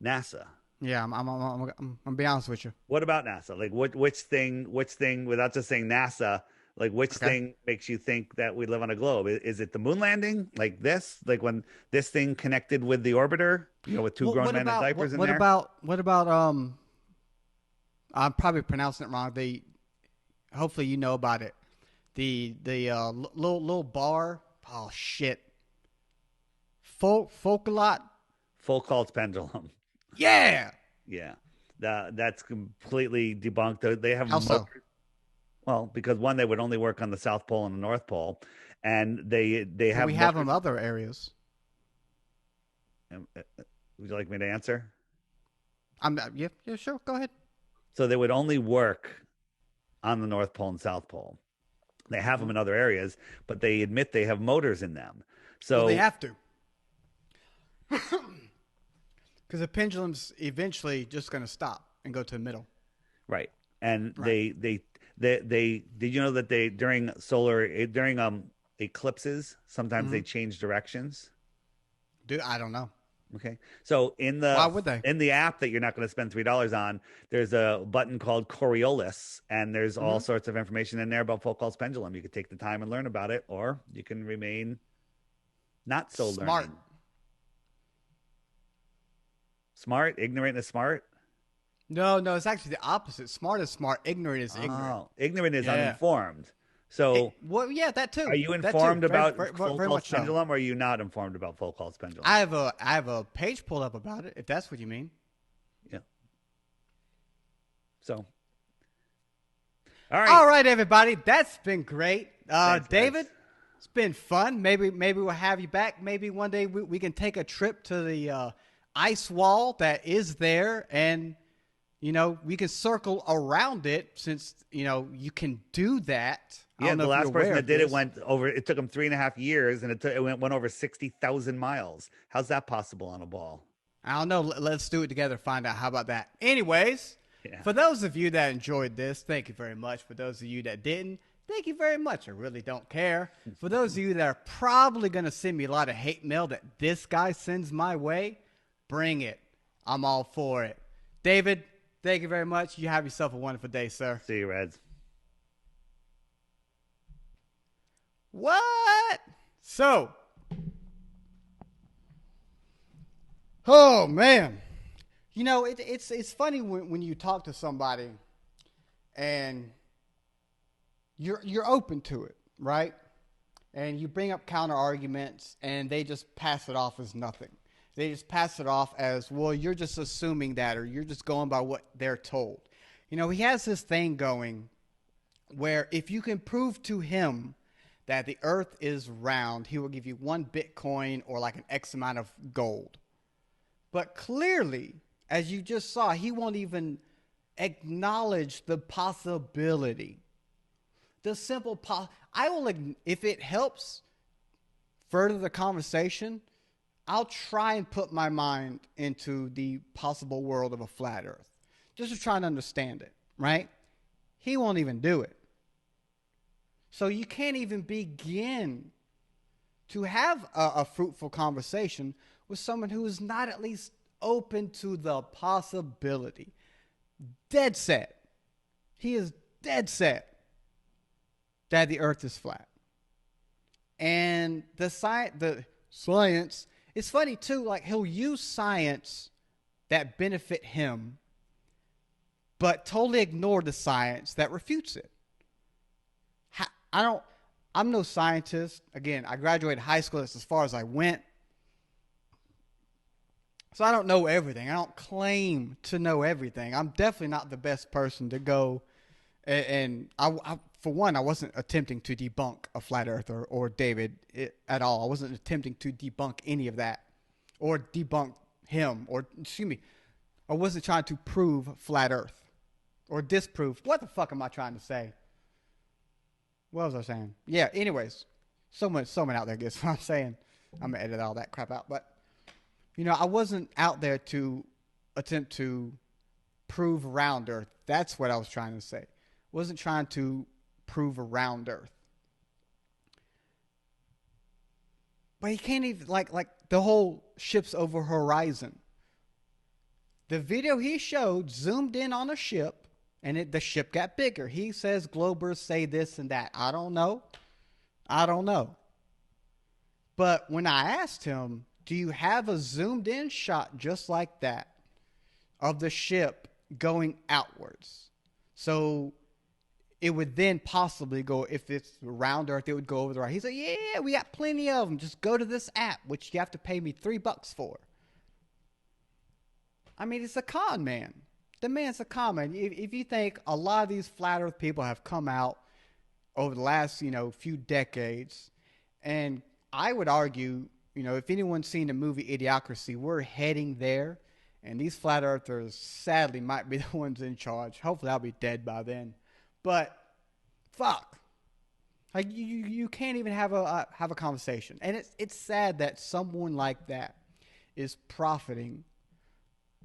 NASA. Yeah, I'm gonna be honest with you. What about NASA? Like, which thing? Without just saying NASA, like which thing makes you think that we live on a globe? Is it the moon landing? Like this? Like when this thing connected with the orbiter? With two grown men in diapers in there. What about I'm probably pronouncing it wrong. Hopefully you know about it. The little bar. Oh shit. Foucault pendulum. Yeah. Yeah. That's completely debunked. They have how so? Well, because one, they would only work on the South Pole and the North Pole, and they have. We have them other areas. Would you like me to answer? Yeah, sure. Go ahead. So they would only work on the North Pole and South Pole. They have them in other areas, but they admit they have motors in them. So they have to. Because the pendulum's eventually just going to stop and go to the middle. Right. And they did you know that during eclipses, sometimes they change directions? Dude, I don't know. Okay. So why would they? In the app that you're not going to spend $3 on, there's a button called Coriolis, and there's all sorts of information in there about Foucault's pendulum. You could take the time and learn about it, or you can remain not so smart. Learning. Smart? Ignorant is smart? No, it's actually the opposite. Smart is smart. Ignorant is ignorant. Oh, ignorant is uninformed. So, that too. Are you informed about Foucault's pendulum, or are you not informed about Foucault's pendulum? I have a page pulled up about it, if that's what you mean. Yeah. So, all right, everybody, that's been great. Thanks, David, guys. It's been fun. Maybe we'll have you back. Maybe one day we can take a trip to the ice wall that is there, and we can circle around it since you can do that. Yeah, the last person that did it went over. It took him 3.5 years, and it went over 60,000 miles. How's that possible on a ball? I don't know. Let's do it together. Find out. How about that? Anyways, for those of you that enjoyed this, thank you very much. For those of you that didn't, thank you very much. I really don't care. For those of you that are probably going to send me a lot of hate mail that this guy sends my way, bring it. I'm all for it. David, thank you very much. You have yourself a wonderful day, sir. See you, Reds. What? So, Oh man, it's funny when you talk to somebody and you're open to it, right? And you bring up counter arguments, and they just pass it off as nothing. They just pass it off as, well, you're just assuming that, or you're just going by what they're told. He has this thing going where if you can prove to him that the earth is round, he will give you 1 Bitcoin or like an X amount of gold. But clearly, as you just saw, he won't even acknowledge the possibility. The simple if it helps further the conversation, I'll try and put my mind into the possible world of a flat earth, just to try and understand it, right? He won't even do it. So you can't even begin to have a fruitful conversation with someone who is not at least open to the possibility. Dead set. He is dead set that the earth is flat. And the science, it's funny too, like he'll use science that benefit him, but totally ignore the science that refutes it. I'm no scientist. Again, I graduated high school. That's as far as I went. So I don't know everything. I don't claim to know everything. I'm definitely not the best person to go. And I for one, I wasn't attempting to debunk a flat earther or David at all. I wasn't attempting to debunk any of that or debunk him I wasn't trying to prove flat earth or disprove. What the fuck am I trying to say? What was I saying? Yeah, anyways, someone out there gets what I'm saying. I'm going to edit all that crap out. But, I wasn't out there to attempt to prove round earth. That's what I was trying to say. Wasn't trying to prove around earth. But he can't even, like the whole ships over horizon. The video he showed zoomed in on a ship, and the ship got bigger. He says Globers say this and that. I don't know. But when I asked him, do you have a zoomed in shot just like that of the ship going outwards? So it would then possibly go, if it's around Earth, it would go over the right. He said, yeah, we got plenty of them. Just go to this app, which you have to pay me $3 for. I mean, it's a con man. The man's a con man. If you think a lot of these flat Earth people have come out over the last, few decades, and I would argue, if anyone's seen the movie Idiocracy, we're heading there, and these flat Earthers sadly might be the ones in charge. Hopefully I'll be dead by then. But fuck, like you can't even have a conversation, and it's sad that someone like that is profiting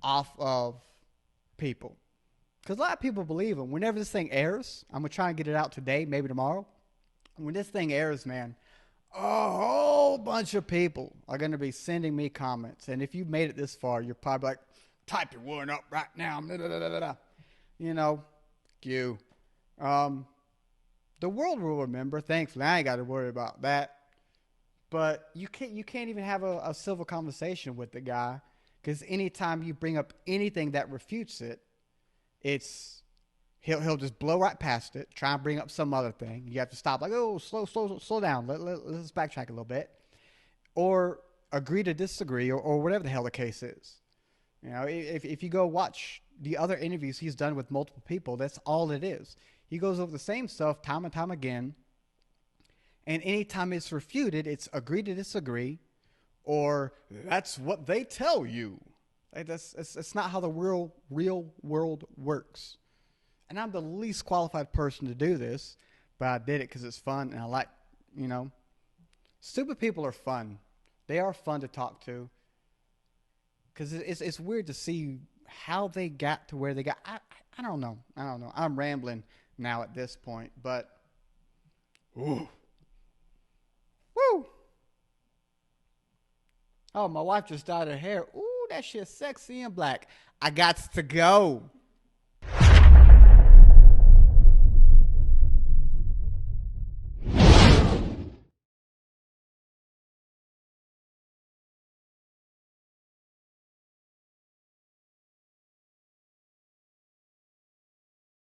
off of people, because a lot of people believe him. Whenever this thing airs, I'm gonna try and get it out today, maybe tomorrow. When this thing airs, man, a whole bunch of people are gonna be sending me comments, and if you made it this far, you're probably like, type your one up right now. You. The world will remember. Thankfully, I ain't got to worry about that. But you can't even have a civil conversation with the guy, because anytime you bring up anything that refutes it, he'll just blow right past it, try and bring up some other thing. You have to stop, like, oh, slow down. Let's backtrack a little bit, or agree to disagree, or whatever the hell the case is. If you go watch the other interviews he's done with multiple people, that's all it is. He goes over the same stuff time and time again, and anytime it's refuted, it's agree to disagree, or that's what they tell you. That's not how the real world works. And I'm the least qualified person to do this, but I did it because it's fun, and I like, stupid people are fun. They are fun to talk to, because it's weird to see how they got to where they got. I don't know. I'm rambling now at this point, but ooh. Woo! Oh, my wife just dyed her hair. Ooh, that shit's sexy and black. I got to go.